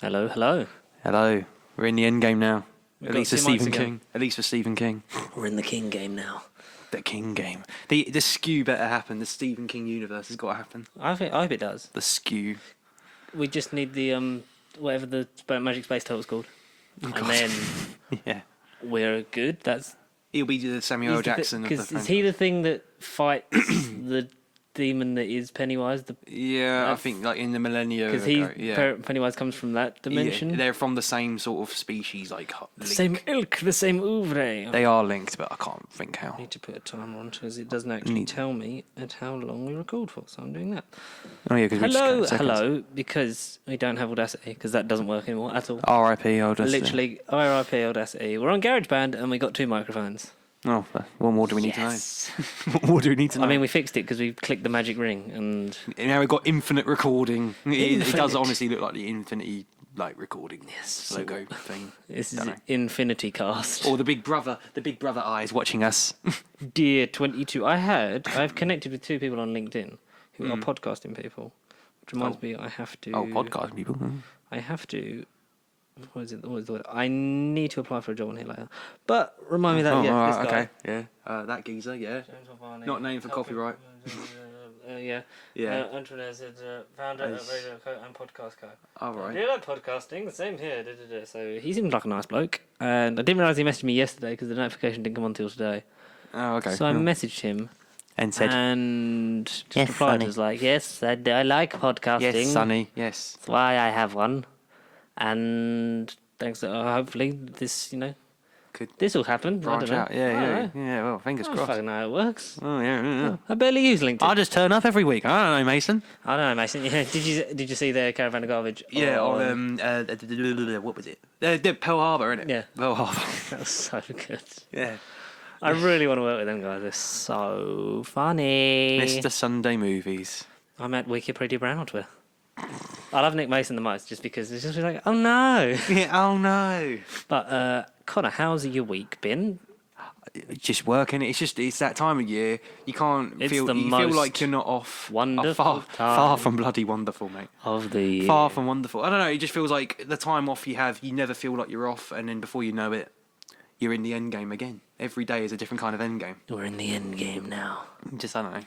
Hello, hello. Hello. We're in the end game now. We've At got least for two mics Stephen again. King. At least for Stephen King. We're in the King game now. The King game. The skew better happen. The Stephen King universe has got to happen. I hope it does. The skew. We just need the whatever the Magic Space Turtle's called, and then Yeah. we're good. He'll be the Samuel L. Jackson of the because is he the thing that fights the demon that is Pennywise? Yeah, I think like in the millennia. Because Pennywise comes from that dimension. Yeah, they're from the same sort of species, like The same ilk, the same oeuvre. They are linked, but I can't think how. I need to put a timer on because it doesn't actually tell me at how long we record for, so I'm doing that. Oh yeah, because Hello, because we don't have Audacity, because that doesn't work anymore at all. R.I.P. Audacity. Literally, RIP Audacity. We're on GarageBand and we got 2 microphones. Oh, what more do we need to know? What more do we need to know? I mean, we fixed it because we clicked the magic ring and now we've got infinite recording. It does Infinite. honestly look like the Infinity recording logo thing. this is Dunno. Infinity Cast. Or the Big Brother eyes watching us. Dear 22. I've connected with 2 people on LinkedIn who are podcasting people. Which reminds me, I have to... Oh, podcast people. I have to... What is it? What is the word? I need to apply for a job on here later. But remind me that, this guy. Okay, yeah. That geezer, yeah. Not named for copyright. Yeah. Yeah. Entrepreneurs, founder of Radio Co and Podcast Co. All right. Do you like podcasting? Same here. So he seemed like a nice bloke, and I didn't realise he messaged me yesterday because the notification didn't come on till today. Oh, okay. So I messaged him And said, and just Yes, replied Sonny. was like, "Yes, I like podcasting. yes, Sonny, yes. That's why I have one, and thanks. Hopefully this, Could this will happen. I branch don't know. out. I don't know. Yeah, well, fingers I don't crossed. fucking know how it works. Oh, yeah. I barely use LinkedIn. I just turn up every week. I don't know, Mason. I don't know, Mason. Yeah, did you see the Caravan of Garbage? Yeah, on- what was it? The Pearl Harbor, innit? Yeah. Pearl Harbor. That was so good. Yeah. I really want to work with them guys. They're so funny. Mr. Sunday Movies. I met Wikipedia Brown on Twitter. I love Nick Mason the most just because it's just like, oh no. Yeah, oh no. But Connor, how's your week been? Just working. It's that time of year. You can't It's feel. the You feel most like you're not off. wonderful Far time. from bloody wonderful, mate. Of the year. Far from wonderful. I don't know. It just feels like the time off you have. You never feel like you're off, and then before you know it, you're in the end game again. Every day is a different kind of end game. We're in the end game now. Just I don't know.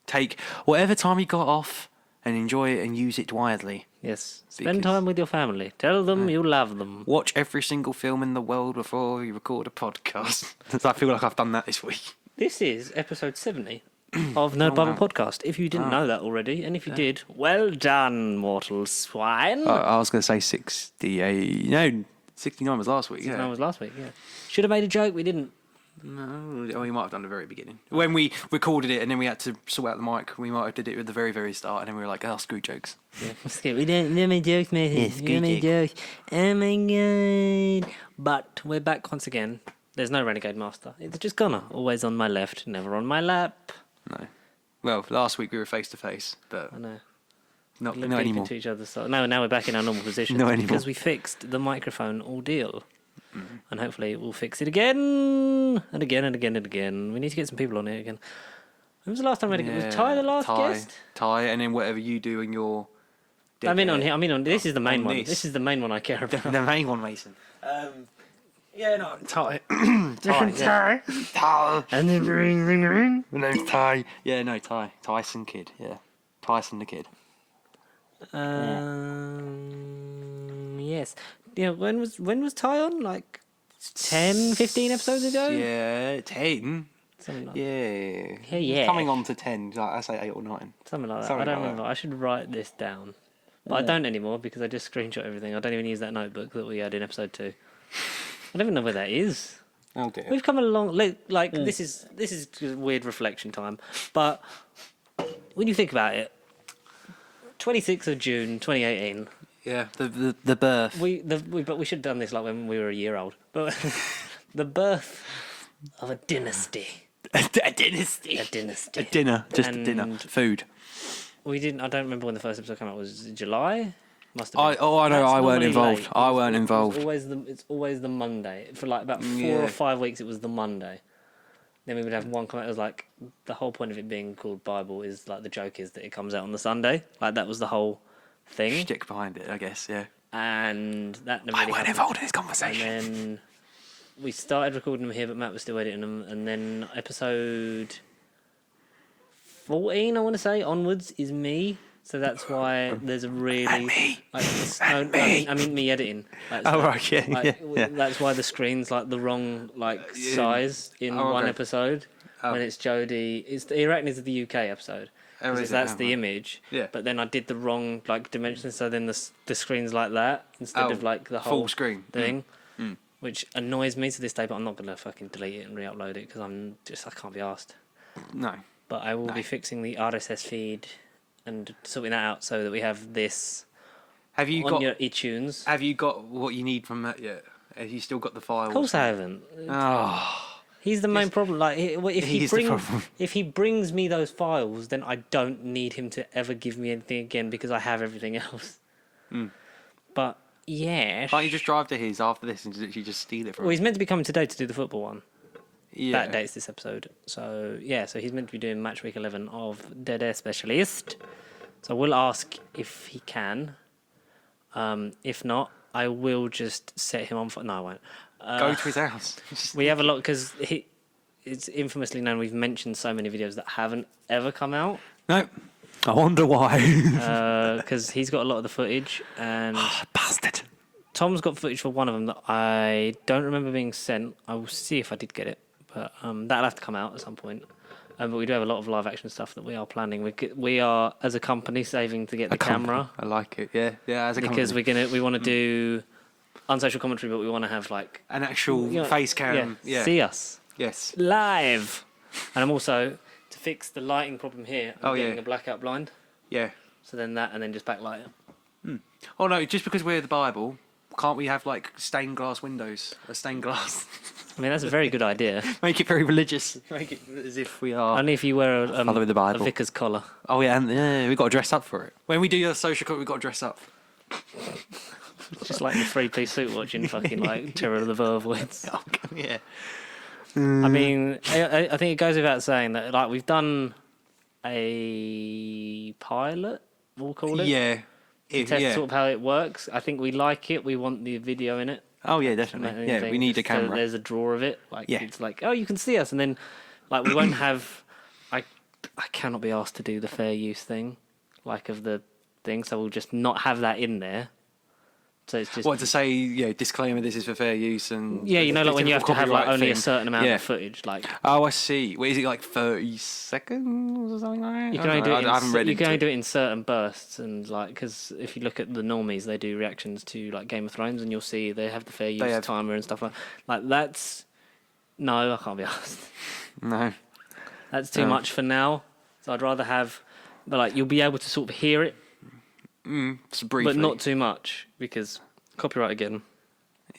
Take whatever time you got off and enjoy it and use it wisely. Yes. Spend Because- time with your family. Tell them you love them. Watch every single film in the world before you record a podcast. I feel like I've done that this week. This is episode 70 of Nerd Bible Podcast. If you didn't know that already, and if you did, well done, mortal swine. I was going to say 68. No, 69 was last week. That Yeah. was last week, yeah. Should have made a joke, we didn't. No, we might have done the very beginning. When we recorded it and then we had to sort out the mic, we might have did it at the very, very start and then we were like, oh, screw jokes. Yeah. We don't make jokes, mate. Yes, We don't make good jokes. Oh my god. But we're back once again. There's no Renegade Master. It's just Connor. Always on my left, never on my lap. No. Well, last week we were face to face, but I know. not Look no deep anymore. into each other's soul. No, now we're back in our normal position. No anymore. Because we fixed the microphone ordeal. And hopefully we'll fix it again and again and again and again. We need to get some people on here again. When was the last time Renegade? Was Ty the last guest? Ty, and then whatever you do in your... I mean on here. I mean on this is the main on one. this. This is the main one I care about. The main one, Mason. Yeah, no, Ty. Ty. Ty. And then ring, ring, ring. My name's Ty. Yeah, no, Ty. Tyson Kid, yeah. Tyson the Kid. Yes. Yeah, when was Ty on? Like 10, 15 episodes ago? Yeah, 10. Something like Yeah. Yeah. Coming on to 10. Like I say 8 or 9. Something like that. Something I don't like remember. I should write this down. But I don't anymore because I just screenshot everything. I don't even use that notebook that we had in episode 2. I don't even know where that is. Oh dear. We've come a long like this is just weird reflection time. But when you think about it, 26th of June 2018. Yeah, the birth. But we should have done this like when we were a year old. But the birth of a dynasty. A dynasty. A dynasty. A dinner. Just a And dinner. Food. We didn't. I don't remember when the first episode came out. Was it July? Must have I been. know. That's I weren't normally involved. late. I weren't involved. It's always the Monday for like about 4 Yeah. or 5 weeks. It was the Monday. Then we would have one comment. It was like the whole point of it being called Bible is like the joke is that it comes out on the Sunday. Like that was the whole thing. Stick behind it, I guess. Yeah. and that never I really weren't happened. involved in this conversation. And then we started recording them here, but Matt was still editing them. And then episode 14, I want to say, onwards is me. So that's why there's a really... And me. Like, me. I mean me editing. Like, Oh, right, yeah, like, yeah. That's why the screen's like the wrong size in one episode. Oh. When it's Jodie... It's the Arachnids of the UK episode. Oh, is it? That's Oh, the right. image. Yeah. But then I did the wrong dimensions, so then the screen's like that instead of like the whole full screen thing. Which annoys me to this day, but I'm not gonna fucking delete it and re-upload it because I can't be asked. No. But I will be fixing the RSS feed and sorting that out so that we have this Have you on got? your iTunes. Have you got what you need from that yet? Have you still got the files? Of course I haven't. Oh, He's the main problem. Like, He's the problem. if he brings me those files, then I don't need him to ever give me anything again because I have everything else. But yeah, can't you just drive to his after this and literally just steal it from well, him? he's meant to be coming today to do the football one. Yeah. That dates this episode. So yeah, so he's meant to be doing match week 11 of Dead Air Specialist. So we'll ask if he can. If not, I will just set him on. No, I won't. Go to his house. We have a lot because it's infamously known we've mentioned so many videos that haven't ever come out No. I wonder why. because he's got a lot of the footage and Bastard. Tom's got footage for one of them that I don't remember being sent. I will see if I did get it, but that'll have to come out at some point. But we do have a lot of live action stuff that we are planning. We are as a company saving to get the camera I like it. Yeah. Yeah. As a because company. we want to do unsocial commentary, but we want to have like An actual face cam. Yeah. see us Yes. live. And I'm also to fix the lighting problem here. I'm Oh, yeah. getting a blackout blind. Yeah. So then that, and then just backlight it. Oh no! Just because we're the Bible, can't we have like stained glass windows? A stained glass. I mean, that's a very good idea. Make it very religious. Make it as if we are. Only if you wear Follow the a Bible. vicar's collar. Oh yeah, and we got to dress up for it. When we do the social cut, we got to dress up. Just like the three-piece suit watching fucking like Terror of the Vervoids. Oh, yeah. I mean, I think it goes without saying that like we've done a pilot, we'll call it. Yeah. To test sort of how it works. I think we like it. We want the video in it. Oh yeah, definitely. Yeah, we need a camera. So there's a draw of it. Like Yeah. it's like, oh, you can see us, and then like we won't have. I cannot be asked to do the fair use thing, like of the thing. So we'll just not have that in there. So it's just What to say? Yeah, disclaimer. This is for fair use and. yeah, you know, like when you have to have like copyright only a thing. certain amount Yeah. of footage, like Oh, I see. Wait, is it like 30 seconds or something like that? you can only do it. I haven't read You can only into do it in certain bursts, and like because if you look at the normies, they do reactions to like Game of Thrones, and you'll see they have the fair use have- timer and stuff like that's. No, I can't be asked. No. That's too much for now. So I'd rather have, but like you'll be able to sort of hear it, Just briefly. but not too much because copyright again.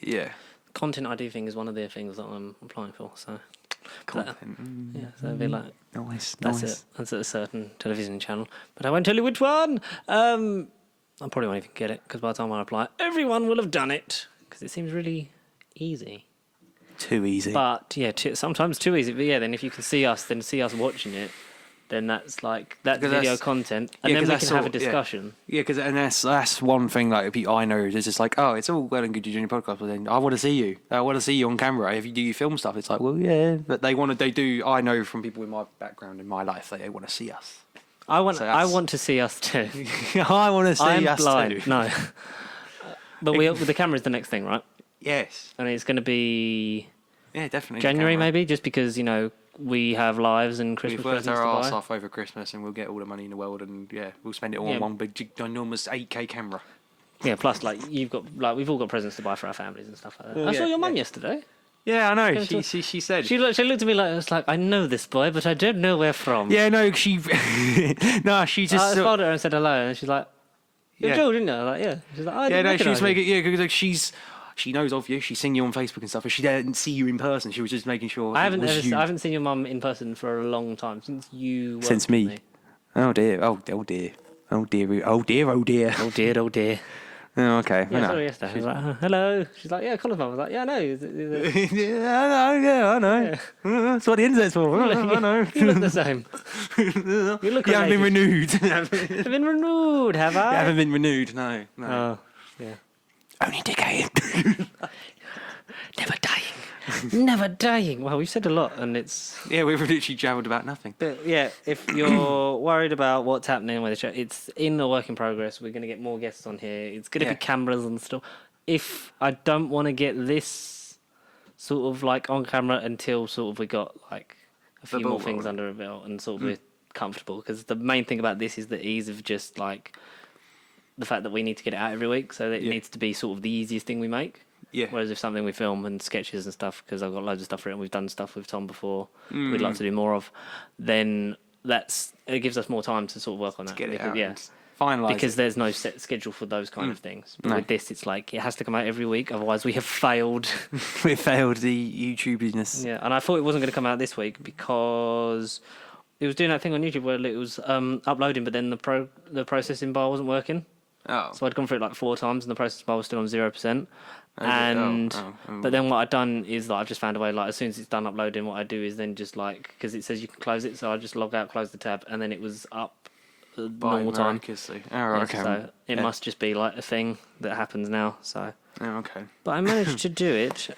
Yeah. Content ID thing is one of the things that I'm applying for. So Content. yeah, so it'd be like Nice. that's nice. it. That's at a certain television channel, but I won't tell you which one. I probably won't even get it because by the time I apply, everyone will have done it because it seems really easy. Too easy. But yeah, sometimes too easy. But yeah, then if you can see us, then see us watching it. Then that's like that's Because video that's- content, and yeah, then 'cause we that's can have a all- yeah. discussion. Yeah, because that's one thing like I know is just like, oh, it's all well and good you doing your podcast, but then I want to see you. I want to see you on camera. If you do your film stuff, it's like, well, yeah, but they do. I know from people in my background in my life, they want to see us. I want So I that's- want to see us too. I want to see I'm us blind. too. No, but the camera is the next thing, right? Yes. And it's going to be Yeah, definitely. January Camera. maybe, just because you know we have lives and Christmas We've worked presents our to arse buy. off over Christmas, and we'll get all the money in the world, and yeah, we'll spend it all Yeah. on one big, ginormous 8K camera. Yeah, plus like you've got like we've all got presents to buy for our families and stuff like that. Well, I saw yeah, your mum yeah. yesterday. Yeah, I know. Yeah, She said. She looked at me like I was like, I know this boy, but I don't know where from. Yeah, no, she. No, she just. I smiled at her and said hello, and she's like, "You're Yeah. Joe, didn't you?" I was like, "Yeah." She's like, "I Yeah, didn't no, she recognise was you." making. Yeah, because like, she knows of you. She's seen you on Facebook and stuff, but she didn't see you in person. She was just making sure. I it was you. haven't seen your mum in person for a long time since you. worked Since with me. Oh dear. Oh dear. Oh dear. Oh dear. Oh dear. Oh dear, oh dear. Oh, okay. Yeah, I I saw her know. yesterday. I was like, hello. She's like, yeah, Colin's mum. I was like, yeah, I know. Yeah, I know. That's what the internet's for. I know. You look the same. You look. You haven't been related. renewed. I've been renewed, have I? You haven't been renewed. No. Oh, yeah. Only decaying. Never dying. Never dying. Well, we've said a lot, and it's... Yeah, we've literally travelled about nothing. But yeah, if you're worried about what's happening with the show, it's in a work in progress. We're going to get more guests on here. It's going to be cameras and stuff. If I don't want to get this sort of like on camera until sort of we got like a few more things under a belt and sort of we're comfortable, because the main thing about this is the ease of just like the fact that we need to get it out every week, so that it needs to be sort of the easiest thing we make. Yeah. Whereas if something we film and sketches and stuff, because I've got loads of stuff written, we've done stuff with Tom before, we'd like to do more of, then it gives us more time to sort of work on that. Get it because, out. Yeah. Finalise. Because there's no set schedule for those kind of things. But with this, it's like it has to come out every week, otherwise we have failed. We failed the YouTubiness. Yeah, and I thought it wasn't going to come out this week because it was doing that thing on YouTube where it was uploading, but then the processing bar wasn't working. Oh. So I'd gone through it like 4 times, and the processing bar was still on 0%. But then what I'd done is that I've just found a way, like as soon as it's done uploading, what I do is then just like, because it says you can close it, so I just log out, close the tab, and then it was up normal time. So it must just be like a thing that happens now. So. Oh, okay. But I managed to do it.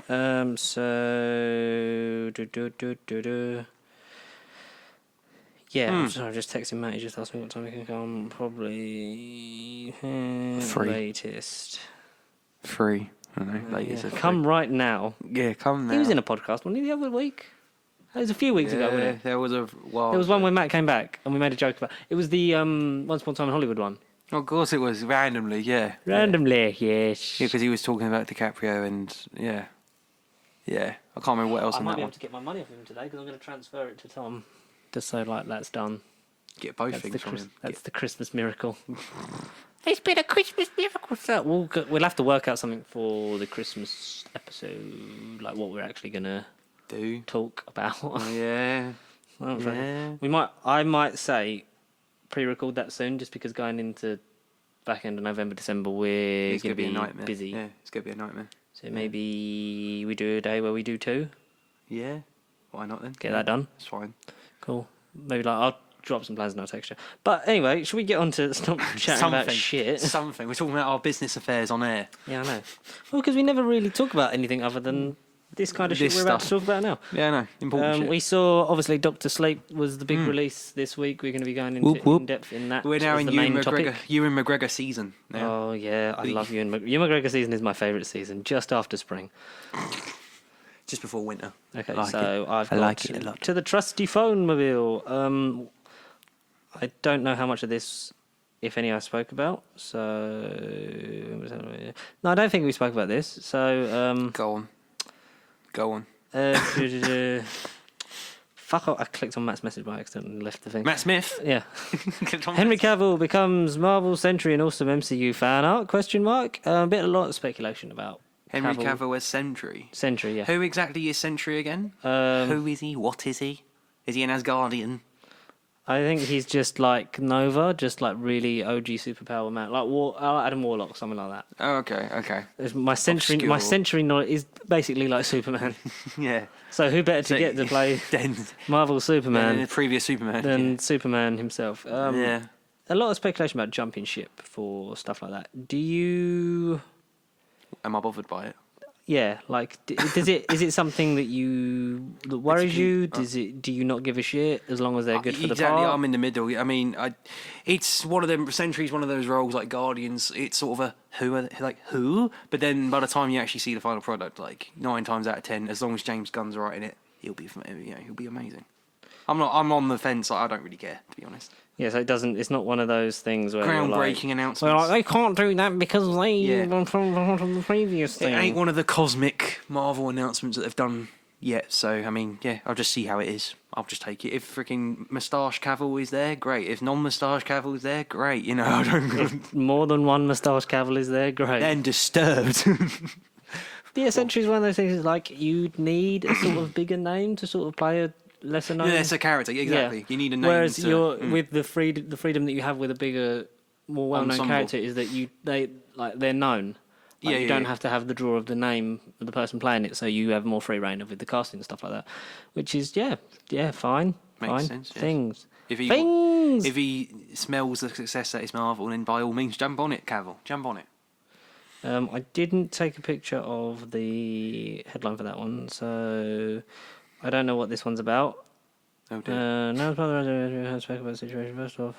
Yeah, I'm sorry, just texting Matt. He just asked me what time he can come. Probably 3. latest. 3. I don't know. Latest. Come right now. Yeah, come now. He was in a podcast, wasn't he, the other week? It was a few weeks ago, wasn't it? There was a while. There was one when Matt came back and we made a joke about it. Was the Once Upon a Time in Hollywood one. Of course it was, randomly, yeah. Randomly, yes. Yeah, because he was talking about DiCaprio and, yeah. Yeah, I can't remember what else I in might that be one. able to get my money off him today because I'm going to transfer it to Tom. Just so, like, that's done. Get both things from him. That's the Christmas miracle. It's been a Christmas miracle. So we'll have to work out something for the Christmas episode, like what we're actually going to talk about. Yeah. I might say pre-record that soon, just because going into back end of November, December, we're going to be a nightmare. busy. Yeah, it's going to be a nightmare. So maybe we do a day where we do 2. Yeah. Why not then? Get that done. It's fine. Cool. Maybe like I'll drop some plans in our texture. But anyway, should we get on to stop chatting about shit? Something. We're talking about our business affairs on air. Yeah, I know. Well, because we never really talk about anything other than this kind of shit we're about to talk about now. Yeah, I know. Important shit. We saw, obviously, Dr. Sleep was the big release this week. We're going to be going into in depth in that. We're now in Ewan McGregor season now. Oh, yeah. I love Ewan McGregor. Ewan McGregor season is my favourite season, just after spring. Just before winter. Okay, I've got it a lot. to the trusty phone mobile. I don't know how much of this, if any, I spoke about. So no, I don't think we spoke about this. So Go on. Fuck off! I clicked on Matt's message by accident and left the thing. Matt Smith. Yeah. Henry Cavill becomes Marvel Sentry and awesome MCU fan art? A lot of speculation about Henry Cavill as Sentry. Sentry, yeah. Who exactly is Sentry again? Who is he? What is he? Is he an Asgardian? I think he's just like Nova, just like really OG superpower man, like Adam Warlock, something like that. Oh, okay. My Sentry knowledge is basically like Superman. Yeah. So who better to get to play Marvel Superman than the previous Superman than Superman himself? Yeah. A lot of speculation about jumping ship for stuff like that. Am I bothered by it? Yeah, like is it something that worries you? Do you not give a shit as long as they're good for the part? I'm in the middle. I mean, it's one of them. Sentry's one of those roles like Guardians. It's sort of who, but then by the time you actually see the final product, like 9 times out of 10, as long as James Gunn's writing it, he'll be amazing. I'm on the fence. I don't really care, to be honest. Yeah, so it's not one of those things where groundbreaking announcements. Well, they can't do that because they from the previous thing. It ain't one of the cosmic Marvel announcements that they've done yet. So I mean, yeah, I'll just see how it is. I'll just take it. If freaking Moustache Cavill is there, great. If non-Moustache Cavill is there, great. You know, I don't. If more than one Moustache Cavill is there, great. Then Disturbed. Yeah, Sentry's one of those things. Like you'd need a sort of bigger name to sort of play a lesser known. Yeah, it's a character, exactly. Yeah. You need a name. Whereas with the freedom that you have with a bigger, more well-known character is that they're known. Like, you don't have to have the draw of the name of the person playing it, so you have more free reign with the casting and stuff like that. Which is fine. Makes sense. Yes. Things. If he smells the success that is Marvel, then by all means jump on it, Cavill. Jump on it. I didn't take a picture of the headline for that one, so I don't know what this one's about. Oh dear. No, it's about the spoke about the situation first off.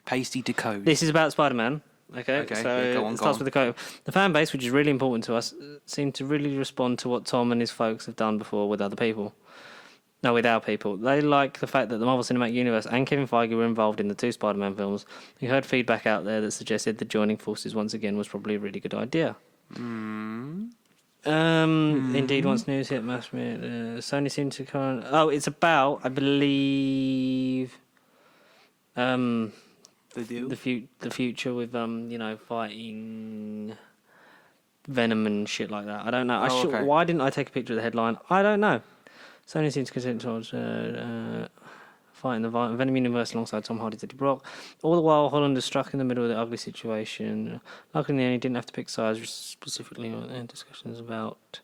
Pasty decode. This is about Spider-Man. Okay, Okay, so yeah, go on, it go starts on. with the quote. The fan base, which is really important to us, seem to really respond to what Tom and his folks have done before with other people. No, with our people. They like the fact that the Marvel Cinematic Universe and Kevin Feige were involved in the 2 Spider-Man films. We heard feedback out there that suggested that joining forces once again was probably a really good idea. Indeed, once news hit mass media, Sony seemed to kind of... Oh, it's about, I believe... The deal. the future with fighting Venom and shit like that. I don't know. Okay. Why didn't I take a picture of the headline? I don't know. Sony seems to consent towards fighting the Venom universe alongside Tom Hardy's Eddie Brock. All the while, Holland is struck in the middle of the ugly situation. Luckily, he didn't have to pick sides specifically on discussions about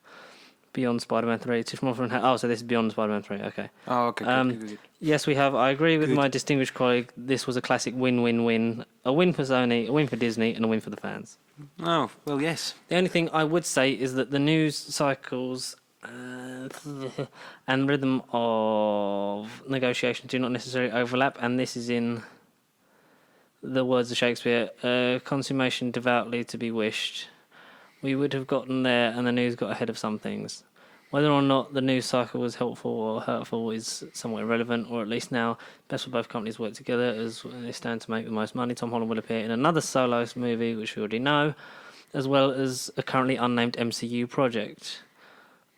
Beyond Spider-Man 3. So this is Beyond Spider-Man 3. Okay. Oh, okay. Good. Yes, we have. I agree with my distinguished colleague. This was a classic win-win-win. A win for Sony, a win for Disney, and a win for the fans. Oh, well, yes. The only thing I would say is that the news cycles and rhythm of negotiations do not necessarily overlap, and this is in the words of Shakespeare, consummation devoutly to be wished. We would have gotten there, and the news got ahead of some things. Whether or not the news cycle was helpful or hurtful is somewhat irrelevant, or at least now, best for both companies work together as they stand to make the most money. Tom Holland will appear in another solo movie, which we already know, as well as a currently unnamed MCU project.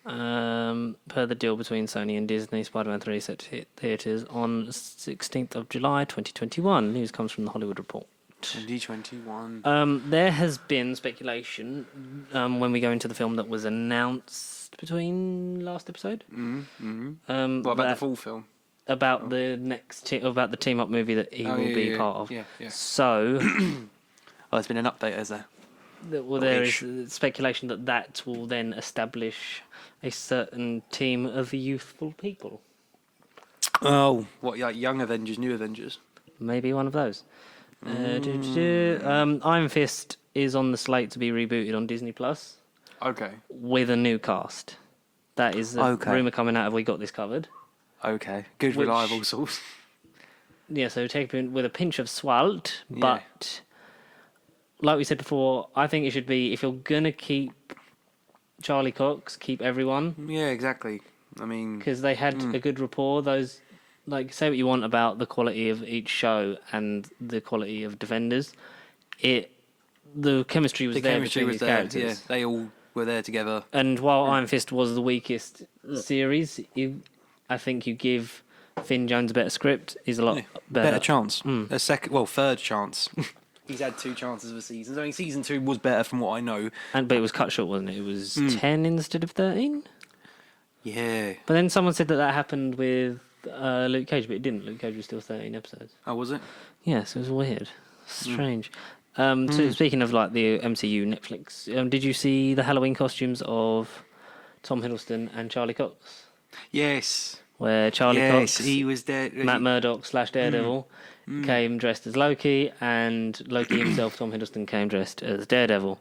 Per the deal between Sony and Disney, Spider-Man 3 set to hit theatres on 16th of July 2021. News comes from the Hollywood Report. 2021. There has been speculation when we go into the film that was announced between last episode. What about the full film? About the next about the team up movie that he will be part of. Yeah. So, there's been an update, has there? There is speculation that will then establish a certain team of youthful people. Oh, what, like Young Avengers, New Avengers? Maybe one of those. Iron Fist is on the slate to be rebooted on Disney Plus. Okay. With a new cast. That is a rumour coming out of We Got This Covered. Okay. Good, reliable source. Yeah, so take it with a pinch of salt, but like we said before, I think it should be, if you're going to keep Charlie Cox, keep everyone. Yeah, exactly. I mean... Because they had a good rapport. Those, like, say what you want about the quality of each show and the quality of Defenders. The chemistry was there between these characters. Yeah, they all were there together. And while Iron Fist was the weakest series, I think you give Finn Jones a better script. He's a lot better. Better chance. Third chance. He's had 2 chances of a season. I mean, season 2 was better from what I know. But it was cut short, wasn't it? It was 10 instead of 13? Yeah. But then someone said that happened with Luke Cage, but it didn't. Luke Cage was still 13 episodes. Oh, was it? Yes, it was weird. Strange. So speaking of like the MCU Netflix, did you see the Halloween costumes of Tom Hiddleston and Charlie Cox? Yes. Where Charlie Cox, he was there. Matt Murdock / Daredevil, came dressed as Loki, and Loki himself, Tom Hiddleston, came dressed as Daredevil.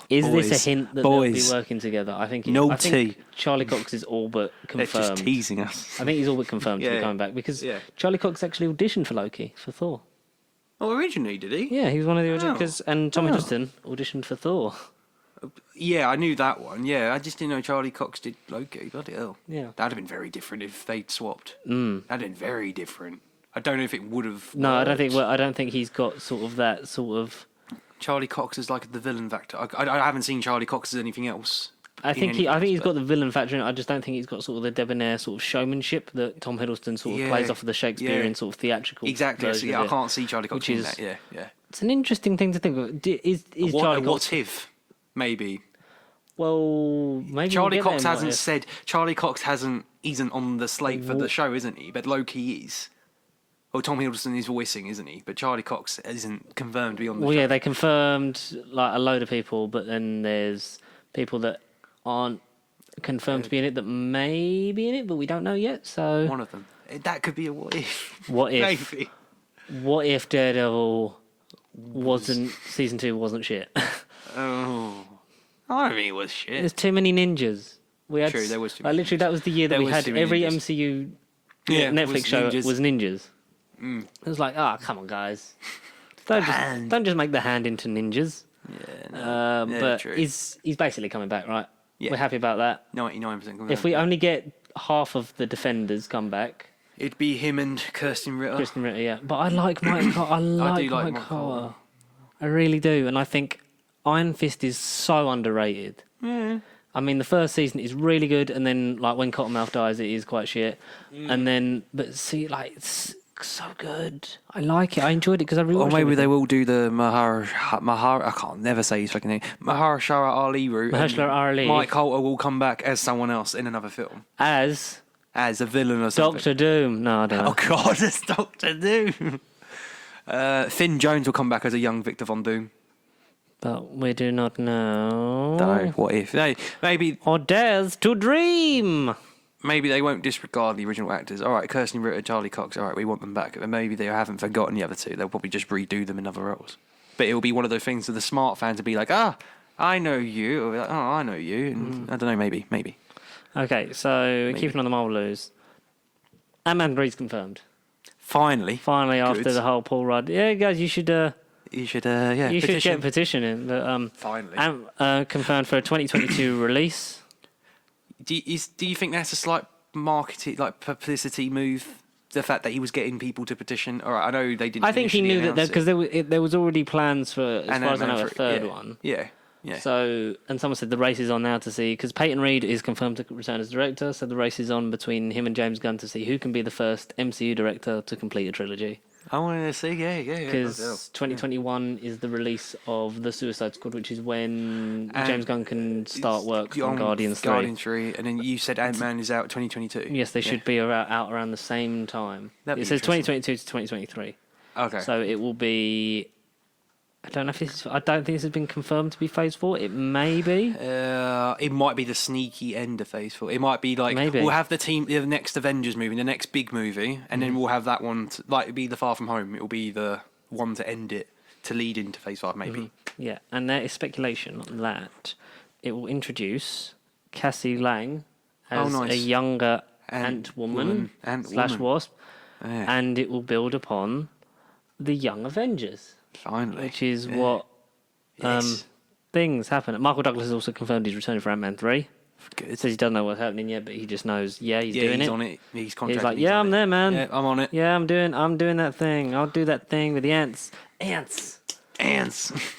Is this a hint that they'll be working together? I think Charlie Cox is all but confirmed. They're just teasing us. I think he's all but confirmed to be coming back because Charlie Cox actually auditioned for Loki for Thor. Oh, originally, did he? Yeah, he was one of the auditions. And Tom Hiddleston auditioned for Thor. Yeah, I knew that one. Yeah, I just didn't know Charlie Cox did Loki. Bloody hell. Yeah. That'd have been very different if they'd swapped. That'd have been very different. I don't know if it would have. No, I don't think he's got sort of that sort of. Charlie Cox is like the villain factor. I haven't seen Charlie Cox as anything else. I think he's got the villain factor in it. I just don't think he's got sort of the debonnaire sort of showmanship that Tom Hiddleston sort of plays off of the Shakespearean sort of theatrical. Exactly. So, I can't see Charlie Cox in that. Yeah. It's an interesting thing to think of. Is Charlie Cox? What if? Maybe. Well, maybe Charlie Cox hasn't said. Charlie Cox isn't on the slate for the show, isn't he? But Loki is. Well, Tom Hiddleston is voicing, isn't he? But Charlie Cox isn't confirmed to be on the show. Well, yeah, they confirmed like a load of people, but then there's people that aren't confirmed to be in it that may be in it, but we don't know yet. So one of them. That could be a what if. What if? Maybe. What if Daredevil season 2 wasn't shit? Oh. I don't think it was shit. There's too many ninjas. We had True, there was too like many literally that was the year that There we was had too many every ninjas. MCU Yeah, Netflix was show ninjas. was ninjas. It was like, come on, guys, don't Hand. just make the hand into ninjas. Yeah, But true. he's basically coming back, right? Yeah. We're happy about that. 99% If we only get half of the defenders come back, It'd be him and Kirsten Ritter. Kristen Ritter, yeah. But I like Mike Carter. I like do like Mike Mike Carter. Carter. I really do, and I think Iron Fist is so underrated. Yeah. I mean, the first season is really good, and then like when Cottonmouth dies, it is quite shit. And then, but see, like it's so good. I like it. I enjoyed it because I rewatched. Or maybe they everything. will do the Mahar. I can't never say his fucking name. Mahershala Ali route. and Mahershala Ali. Mike Coulter will come back as someone else in another film, as as a villain or something. Doctor Doom. No, I don't know. Oh God, it's Doctor Doom. Finn Jones will come back as a young Victor Von Doom. But we do not know. Don't know. What if? Maybe Or dares to dream. maybe they won't disregard the original actors. All right, Kirsten Ritter, Charlie Cox. All right, we want them back. And maybe they haven't forgotten the other two. They'll probably just redo them in other roles. But it'll be one of those things for the smart fans to be like, I know you. Or like, I know you. And I don't know. Maybe. Okay, so keeping on the Marvel news. Ant-Man 3's confirmed. Finally, After Good. the whole Paul Rudd. Yeah, guys, you should. you should. Yeah. You should petition. get a petition in. But, Finally. confirmed for a 2022 release. Do you think that's a slight marketing, like publicity move? The fact that he was getting people to petition. All right, I know they didn't. I think he initially knew that announce because there was already plans for, as And far as I know, Ant-Man a 3, third yeah. one. Yeah. So, and someone said the race is on now to see, because Peyton Reed is confirmed to return as director, so the race is on between him and James Gunn to see who can be the first MCU director to complete a trilogy. I wanted to see, yeah. Because 2021 is the release of The Suicide Squad, which is when And James Gunn can start work on Guardians 3. Guardians 3, and then you said Ant-Man is out 2022. Yes, they should be out around the same time. That'd It be says interesting. 2022 to 2023. Okay. So it will be. I don't know if this. I don't think this has been confirmed to be Phase 4. It may be. It might be the sneaky end of Phase 4. It might be like Maybe. we'll have the next Avengers movie, the next big movie, and then we'll have that one. It'll be the Far From Home. It'll be the one to end it, to lead into Phase 5, maybe. Yeah, and there is speculation that it will introduce Cassie Lang as nice. a younger Ant-Woman. slash Wasp, Yeah. and it will build upon the Young Avengers, Finally, which is what Yes. things happen. Michael Douglas has also confirmed he's returning for Ant-Man 3. Good. Says he doesn't know what's happening yet, but he just knows. Yeah, he's doing he's it. on it. He's contracted. He's like, he's yeah, on I'm it. there, man. Yeah, I'm on it. Yeah, I'm doing that thing. I'll do that thing with the ants. Ants.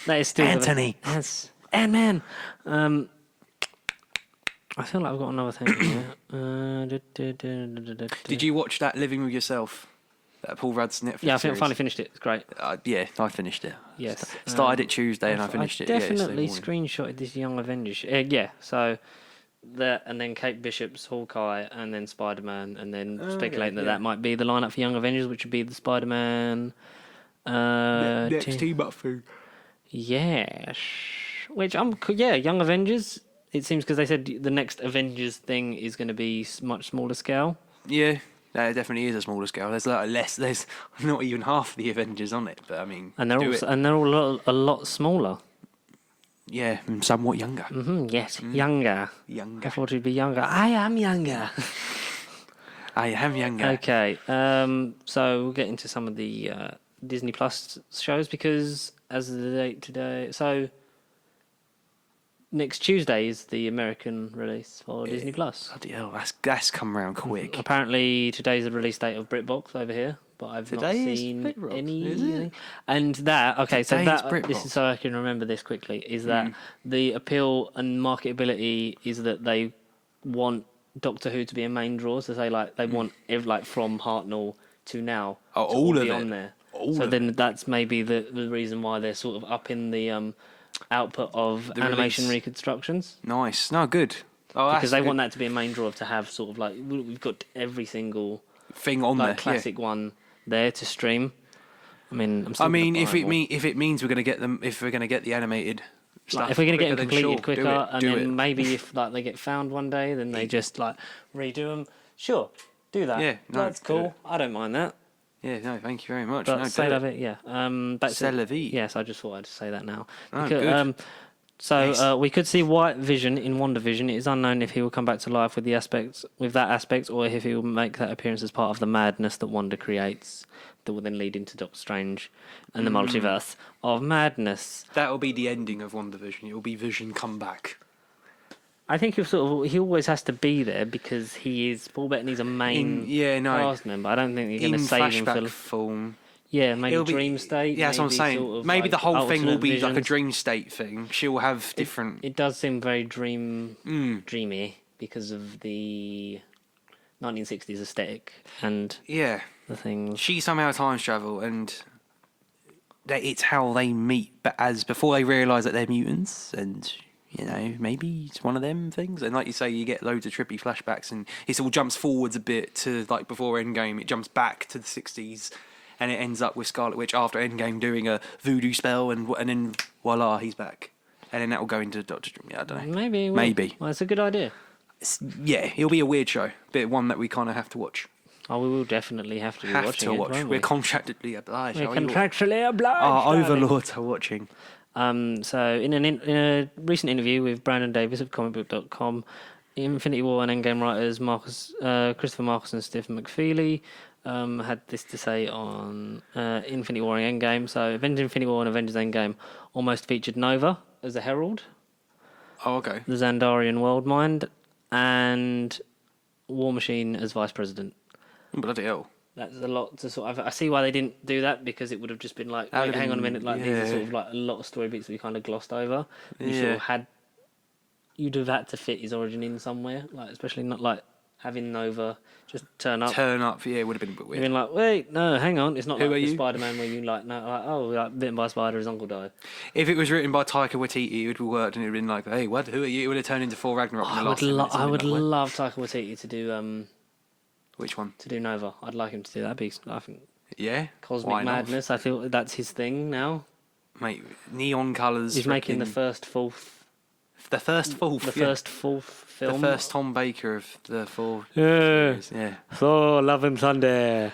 That is still Anthony. Ants. Ant-Man. I feel like I've got another thing here. Did you watch that Living With Yourself? That Paul Rudd's Netflix Yeah, I think I series? finally finished it. It's great. Yeah, I finished it. Yes. Started it Tuesday and I finished it. Definitely yesterday morning. screenshotted this Young Avengers. Yeah, so that, and then Kate Bishop's Hawkeye, and then Spider-Man, and then speculating that might be the lineup for Young Avengers, which would be the Spider-Man. Next team up for. Yes. Which Young Avengers. It seems because they said the next Avengers thing is going to be much smaller scale. Yeah, it definitely is a smaller scale. There's like less. There's not even half the Avengers on it, but I mean, And they're all a lot smaller. yeah, somewhat younger. Yes, younger. Younger. I thought it'd be younger. I am younger. I am younger. Okay, so we'll get into some of the Disney Plus shows because as of the date today, so next Tuesday is the American release for Disney Plus. Bloody hell, that's come around quick. Apparently today's the release date of BritBox over here, but I've not Today is seen BritBox, any. is it? And that Today is this BritBox. is so I can remember this quickly. Is that the appeal and marketability is that they want Doctor Who to be a main draw, so they want from Hartnell to now Oh, to all of be it. on there. All so of then that's maybe the reason why they're sort of up in the output of The animation release. reconstructions. Nice. No, good. Oh, Because they good want that to be a main draw to have sort of like we've got every single thing on there. classic one there to stream. I mean, Yeah. I mean, if it means we're gonna get them, if we're gonna get the animated stuff, if we're going to get them quicker, then completed sure, quicker, and do then it. maybe if they get found one day, then they just redo them. Sure, do that. Yeah, no, that's do cool. it. I don't mind that. Yeah, no, thank you very much. But no, say do of it, yeah. Back C'est to la vie. yes, I just thought I'd say that now. Oh, Because, good. So Nice. we could see White Vision in WandaVision. It is unknown if he will come back to life with that aspect, or if he will make that appearance as part of the madness that Wanda creates, that will then lead into Doctor Strange and the multiverse of madness. That'll be the ending of WandaVision. It'll be Vision come back. I think he always has to be there because he is Paul Bettany's a main cast member. I don't think you're going to save him flashback form. Yeah, maybe It'll be- dream state. Yeah, that's what I'm maybe saying. sort of Maybe like the whole thing will alternate be like a visions. dream state thing. She'll have different. It does seem very dreamy because of the 1960s aesthetic and Yeah, the things. she somehow time travel, and it's how they meet. But as before they realise that they're mutants, and maybe it's one of them things. And like you say, you get loads of trippy flashbacks, and it all jumps forwards a bit to like before Endgame. It jumps back to the 60s. And it ends up with Scarlet Witch after Endgame doing a voodoo spell, and then voila, he's back. And then that will go into Doctor Doom. Yeah, I don't know. Maybe. It will. Maybe. Well, it's a good idea. Yeah, it'll be a weird show, but one that we kind of have to watch. Oh, we will definitely have to be watching it, won't we? We're contractually obliged. We're contractually obliged. Our darling. overlords are watching. So in a recent interview with Brandon Davis of comicbook.com, Infinity War and Endgame writers Christopher Marcus and Stephen McFeely had this to say on Infinity War and Endgame. So Avengers Infinity War and Avengers Endgame almost featured Nova as a herald, Oh, okay. the Xandarian world mind, and War Machine as vice president. Bloody hell. That's a lot to sort of. I see why they didn't do that, because it would have just been like, wait, hang on a minute, like these are sort of like a lot of story beats that we kind of glossed over. You sort of had, you'd have had to fit his origin in somewhere, like especially not like having Nova just turn up. Yeah, it would have been a bit You've weird. been like, wait, no, hang on, it's not Who like are the you? Spider-Man where you like, no, like, oh, like bitten by a spider, his uncle died. If it was written by Taika Waititi, it would have worked, and it would have been like, hey, what? Who are you? It would have turned into Thor Ragnarok in the last 10 minutes. I would Like, what? love Taika Waititi to do Which one? to do Nova. I'd like him to do that. I think Yeah? Cosmic Why not? Madness. I feel that's his thing now. Mate, neon colours. He's making the freaking- first full film. The first Tom Baker of the four. Yeah. series, yeah. Thor, Love and Thunder.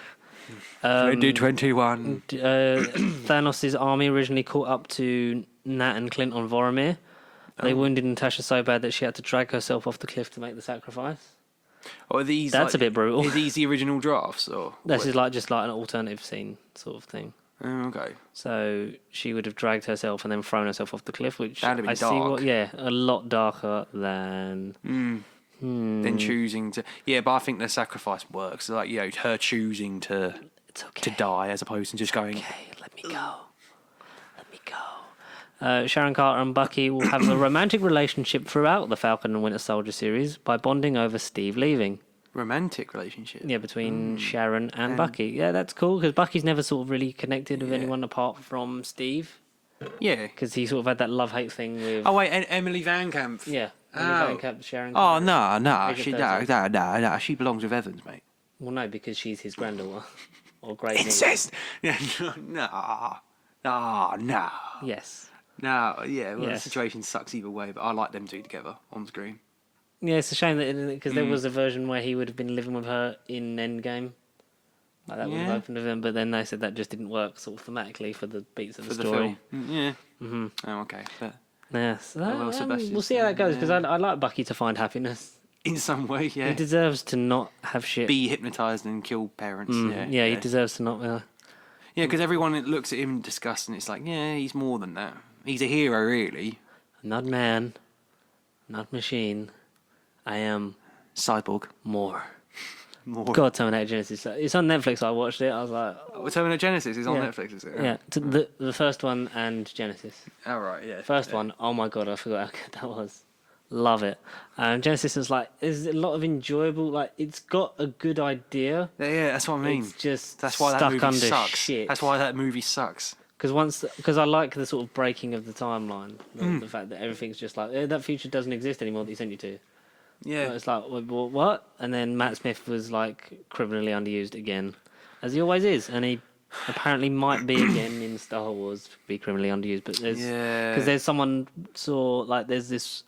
2021. Thanos' army originally caught up to Nat and Clint on Voromir. They wounded Natasha so bad that she had to drag herself off the cliff to make the sacrifice. Or are these? That's a bit brutal. Are these the original drafts, or? This is like just like an alternative scene sort of thing. Oh, okay. So she would have dragged herself and then thrown herself off the cliff, which That'd have been I see. dark. A lot darker than. Then choosing to, but I think the sacrifice works. Like her choosing to It's okay. die as opposed to just going. Okay, let me go. Let me go. Sharon Carter and Bucky will have a romantic relationship throughout the Falcon and Winter Soldier series by bonding over Steve leaving. Romantic relationship. Yeah, between Sharon and Bucky. Yeah, that's cool, because Bucky's never sort of really connected with anyone apart from Steve, Yeah. because he sort of had that love-hate thing with... Oh wait, and Emily Van Camp. Yeah. Oh. Sharon Oh Carter. no, Big she offensive. no, she belongs with Evans, mate. Well, no, because she's his granddaughter. Or great niece. Incest. Yeah, no. Yes. No, yeah, well, Yes. the situation sucks either way, but I like them two together on screen. Yeah, it's a shame that because there was a version where he would have been living with her in Endgame. Like that would have Yeah. opened with him, but then they said that just didn't work sort of thematically for the beats of For the the story. film. Yeah. Mm-hmm. Oh, okay. But Yes. well, Sebastian We'll see how that goes, because Stan, I'd like Bucky to find happiness. in some way, yeah. He deserves to not have shit. Be hypnotised and kill parents. Yeah, he deserves to not. Yeah, because everyone looks at him in disgust, and it's like, yeah, he's more than that. He's a hero, really. Not man, not machine. I am Cyborg. more. More. God, Terminator Genesis. It's on Netflix. I watched it. I was like, Well, Terminator Genesis is on Yeah. Netflix, is it? yeah, the first one and Genesis. Oh, right, yeah. First one, oh my god, I forgot how good that was. Love it. Genesis is like, there's a lot of enjoyable, like, it's got a good idea. Yeah, that's what I mean. It's just That's why that stuck movie under sucks. shit. That's why that movie sucks. Because I like the sort of breaking of the timeline. The fact that everything's just like, that future doesn't exist anymore that he sent you to. Yeah. It's like, what? And then Matt Smith was like criminally underused again, as he always is. And he apparently might be again in Star Wars, be criminally underused. But there's, because there's someone there's this,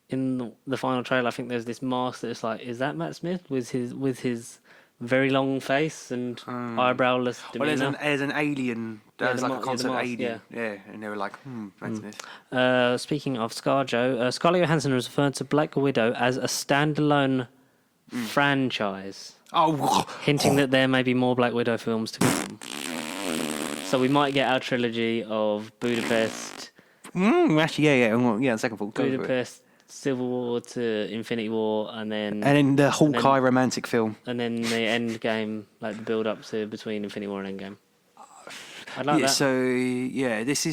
in the final trailer, I think there's this mask that's like, is that Matt Smith with his very long face and eyebrowless Well, demeanor. there's an alien. Yeah, There's the like a concept mask, alien. Yeah, and they were like, that's this. Speaking of ScarJo, Scarlett Johansson has referred to Black Widow as a standalone franchise, hinting that there may be more Black Widow films to come. So we might get our trilogy of Budapest, Actually, yeah. Second thought. Go for it. Budapest, Civil War to Infinity War, and then The Hawkeye romantic film. and then the end game, like the build up to between Infinity War and Endgame. I'd like that. So this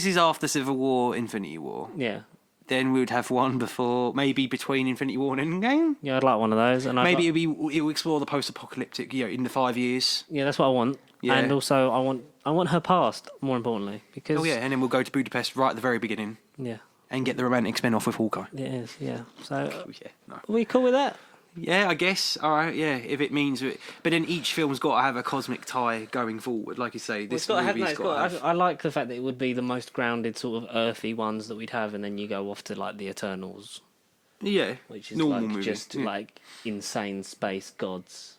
is after Civil War, Infinity War. Yeah, Then we would have one before, maybe between Infinity War and Endgame. yeah, I'd like one of those. And Maybe it'll explore the post-apocalyptic, in the 5 years. yeah, that's what I want. Yeah. And also I want her past more importantly because And then we'll go to Budapest right at the very beginning yeah, and get the romantic spin-off with Hawkeye. it is. Yeah, so No. are we cool with that? Yeah, I guess. All right, yeah, if it means... But then each film's got to have a cosmic tie going forward. Like you say, this movie's got to have... I like the fact that it would be the most grounded sort of earthy ones that we'd have, and then you go off to like the Eternals, Yeah, which is normal like movie. just yeah. like insane space gods.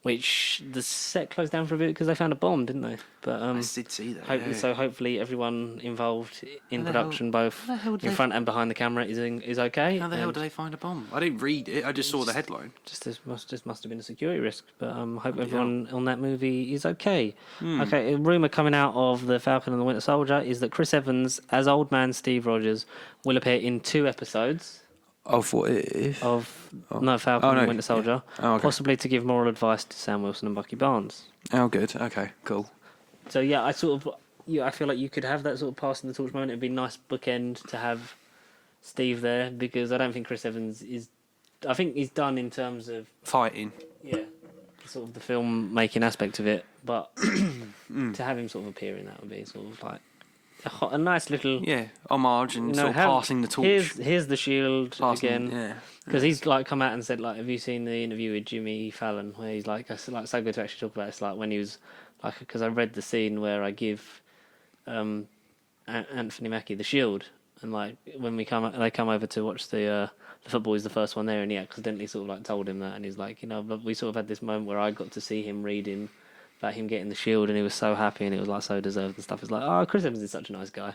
Which the set closed down for a bit because they found a bomb, didn't they? But I did see that, hopefully, yeah. so hopefully everyone involved in How the hell- production, both how the hell did in they- front and behind the camera, is okay. How the hell and did they find a bomb? I didn't read it. I just saw the headline. Just must have been a security risk, but hope everyone on that movie is okay. Okay, a rumor coming out of the Falcon and the Winter Soldier is that Chris Evans as Old Man Steve Rogers will appear in 2 episodes Of what if? of Falcon and no, the Winter Soldier, Oh, okay. possibly to give moral advice to Sam Wilson and Bucky Barnes. Oh, good. Okay, cool. So yeah, I feel like you could have that sort of passing the torch moment. It'd be a nice bookend to have Steve there because I don't think Chris Evans is. I think he's done in terms of Fighting. sort of the film making aspect of it, but to have him sort of appear in that would be sort of like a nice little Homage and sort of passing the torch. Here's the shield again. Yeah. Because he's like come out and said like, have you seen the interview with Jimmy Fallon where he's like, it's like so good to actually talk about. It's like when he was like, because I read the scene where I give Anthony Mackie the shield, and like when they come over to watch the football, he's the first one there, and he accidentally sort of like told him that, and he's like, but we sort of had this moment where I got to see him reading about him getting the shield, and he was so happy, and it was like so deserved and stuff. It's like, oh, Chris Evans is such a nice guy.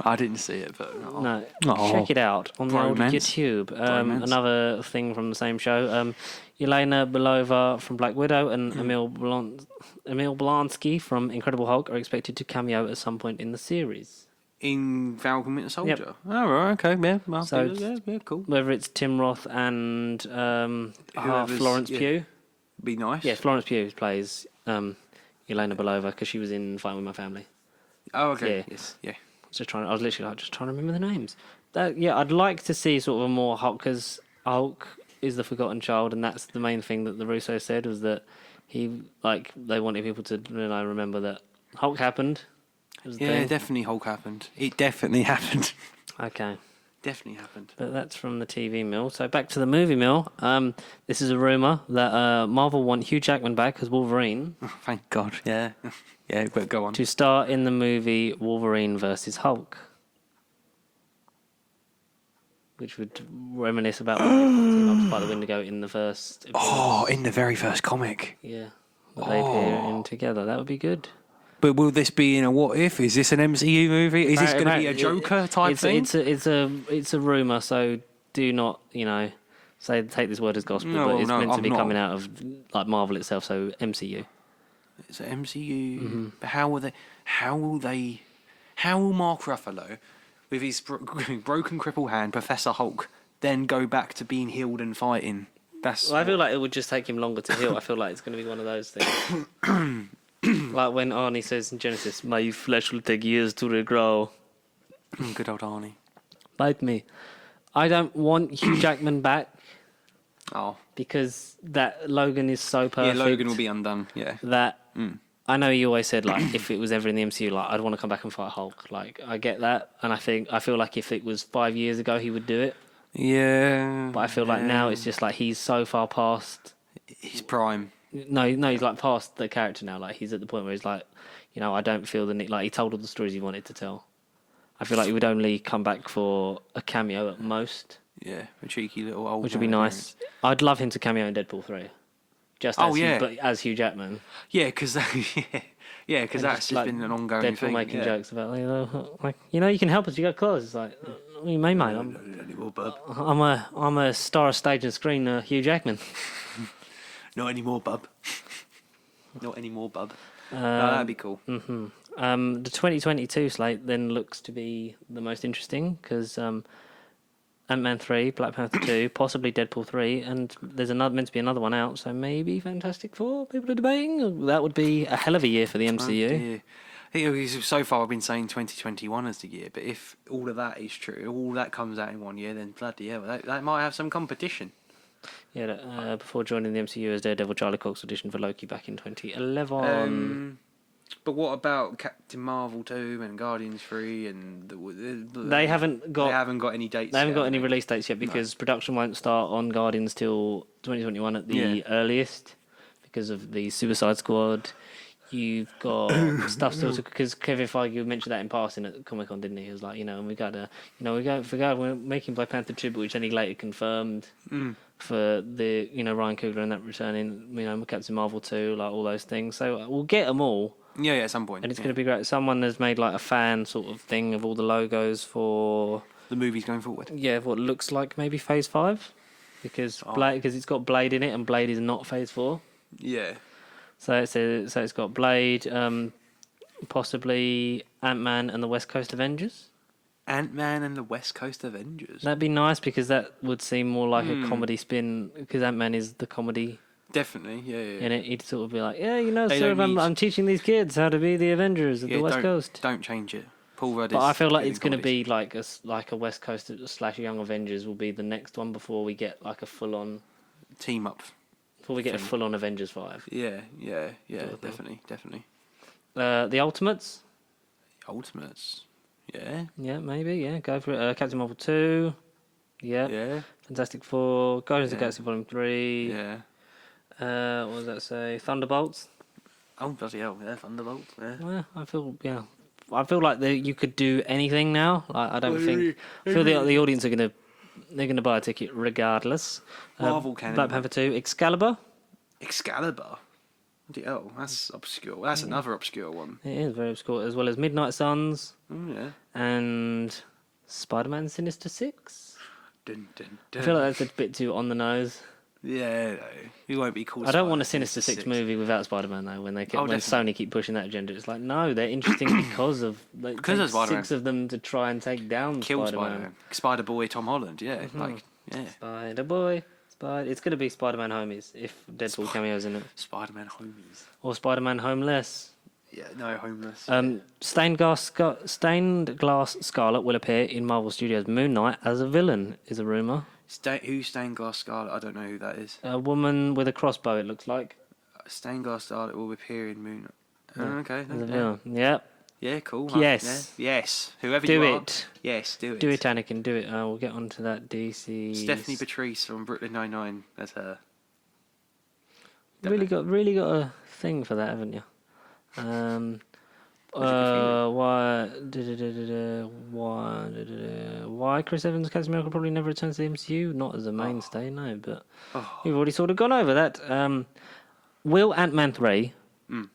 I didn't see it, but No, check it out on the old Bromance. YouTube. Bromance. Another thing from the same show, Yelena Belova from Black Widow and Emil Blonsky from Incredible Hulk are expected to cameo at some point in the series. in Falcon Winter Soldier. Oh, right, okay, yeah. So Yeah, cool. Whether it's Tim Roth and Whoever's- Florence yeah. Pugh. Be nice. Yeah, Florence Pugh plays Yelena Belova because she was in Fighting With My Family. Oh, okay. Yeah. Yes, yeah. I was literally like just trying to remember the names. I'd like to see sort of a more Hulk, because Hulk is the forgotten child, and that's the main thing that the Russo said was that they wanted people to remember that Hulk happened. Was the Yeah, thing. definitely Hulk happened. It definitely happened. Okay, Definitely happened. but that's from the TV mill. So back to the movie mill. This is a rumor that Marvel want Hugh Jackman back as Wolverine Oh, thank God. Yeah. Yeah, but go on. to star in the movie Wolverine versus Hulk, which would reminisce about when they team up by the Windigo in the first. Oh, in the very first comic. Yeah, that they appear in together. That would be good. But will this be in a what if? Is this an MCU movie? Is this going to be a Joker type thing? It's a rumor, so do not take this word as gospel. No, but it's no, meant to I'm be not. coming out of like Marvel itself, so MCU. It's an MCU. Mm-hmm. But how will Mark Ruffalo, with his broken cripple hand, Professor Hulk, then go back to being healed and fighting? That's Well, I feel like it would just take him longer to heal. I feel like it's going to be one of those things. Like when Arnie says in Genesis, "My flesh will take years to regrow." good old Arnie. Bite me. I don't want Hugh Jackman back Oh, because that Logan is so perfect. yeah, Logan will be undone. Yeah. That I know you always said like if it was ever in the MCU, like I'd want to come back and fight Hulk. Like I get that, and I feel like if it was 5 years ago, he would do it. Yeah. But I feel like now it's just like he's so far past. his prime. No, he's like past the character now. Like he's at the point where he's like, I don't feel the need. Like he told all the stories he wanted to tell. I feel like he would only come back for a cameo at most, Yeah, a cheeky little old. which would be man nice. I'd love him to cameo in Deadpool 3. just Oh, as yeah. but as Hugh Jackman. Yeah, because because that's just like, been an ongoing Deadpool thing. making jokes about you can help us. You got claws. It's like, what do you mean, mate? Anymore, bub. I'm a star of stage and screen. Hugh Jackman. Not anymore, bub. Not anymore, bub. No, that'd be cool. The 2022 slate then looks to be the most interesting because Ant-Man 3, Black Panther 2, possibly Deadpool 3, and there's meant to be another one out, so maybe Fantastic Four. People are debating. That would be a hell of a year for the MCU. Yeah. I think so far I've been saying 2021 as the year, but if all of that is true, all that comes out in 1 year, then bloody hell, that might have some competition. Yeah, before joining the MCU as Daredevil, Charlie Cox auditioned for Loki back in 2011. But what about Captain Marvel 2 and Guardians 3 and They haven't got any dates. They haven't yet, got any they? release dates yet because production won't start on Guardians till 2021 at the earliest because of the Suicide Squad. You've got stuff still to because Kevin Feige mentioned that in passing at Comic Con, didn't he? He was like, and we got to, we're making Black Panther 2, which then he later confirmed for the Ryan Coogler and that returning, Captain Marvel 2, like all those things. So we'll get them all. Yeah, at some point. And it's going to be great. Someone has made like a fan sort of thing of all the logos for the movies going forward. Yeah, what looks like maybe Phase 5 because it's got Blade in it and Blade is not Phase 4. Yeah. So it's got Blade, possibly Ant-Man and the West Coast Avengers. Ant-Man and the West Coast Avengers. That'd be nice because that would seem more like a comedy spin because Ant-Man is the comedy. Definitely, yeah. And he'd sort of be like, I'm teaching these kids how to be the Avengers of the West Coast. Don't change it. Paul Rudd. But I feel like it's going to be like a West Coast / Young Avengers will be the next one before we get like a full-on team up. Before we get a full-on Avengers 5. Yeah, definitely. The Ultimates. Ultimates. Yeah. Yeah, maybe. Yeah, go for it. Captain Marvel 2. Yeah. Yeah. Fantastic Four. Guardians of the Galaxy Volume 3. Yeah. What does that say? Thunderbolts. Oh, bloody hell! Yeah, Thunderbolts. Yeah. Well, I feel like you could do anything now. I feel the audience are gonna buy a ticket regardless. Marvel canon. Black Panther 2. Excalibur. Bloody hell, that's obscure. That's another obscure one. It is very obscure, as well as Midnight Suns. Oh yeah. And Spider-Man Sinister Six. Dun, dun, I dun. feel like that's a bit too on the nose. Yeah, no. He won't be called. I don't want a Sinister Six movie without Spider-Man though. When Sony keep pushing that agenda, it's like no, they're interesting because of Spider-Man. 6 of them to try and take down Spider-Man. Spider-Boy Tom Holland, yeah, Spider-Boy. It's going to be Spider-Man homies if Deadpool cameos in it. Spider-Man homies. Or Spider-Man homeless. Yeah, no, homeless. Stained Glass Scarlet will appear in Marvel Studios' Moon Knight as a villain, is a rumour. Who's Stained Glass Scarlet? I don't know who that is. A woman with a crossbow, it looks like. Stained Glass Scarlet will appear in Moon Knight. Okay. As a villain. Yep. Yeah, cool. Yes. Yes. Whoever do you are. it. Yes, do it. Do it, Anakin, do it. We'll get on to that DC. Stephanie Patrice from Brooklyn Nine-Nine. That's her. Really got a thing for that, haven't you? Why Chris Evans' Captain America probably never returns to the MCU? Not as a mainstay, no, but we've already sort of gone over that. Will Ant-Man 3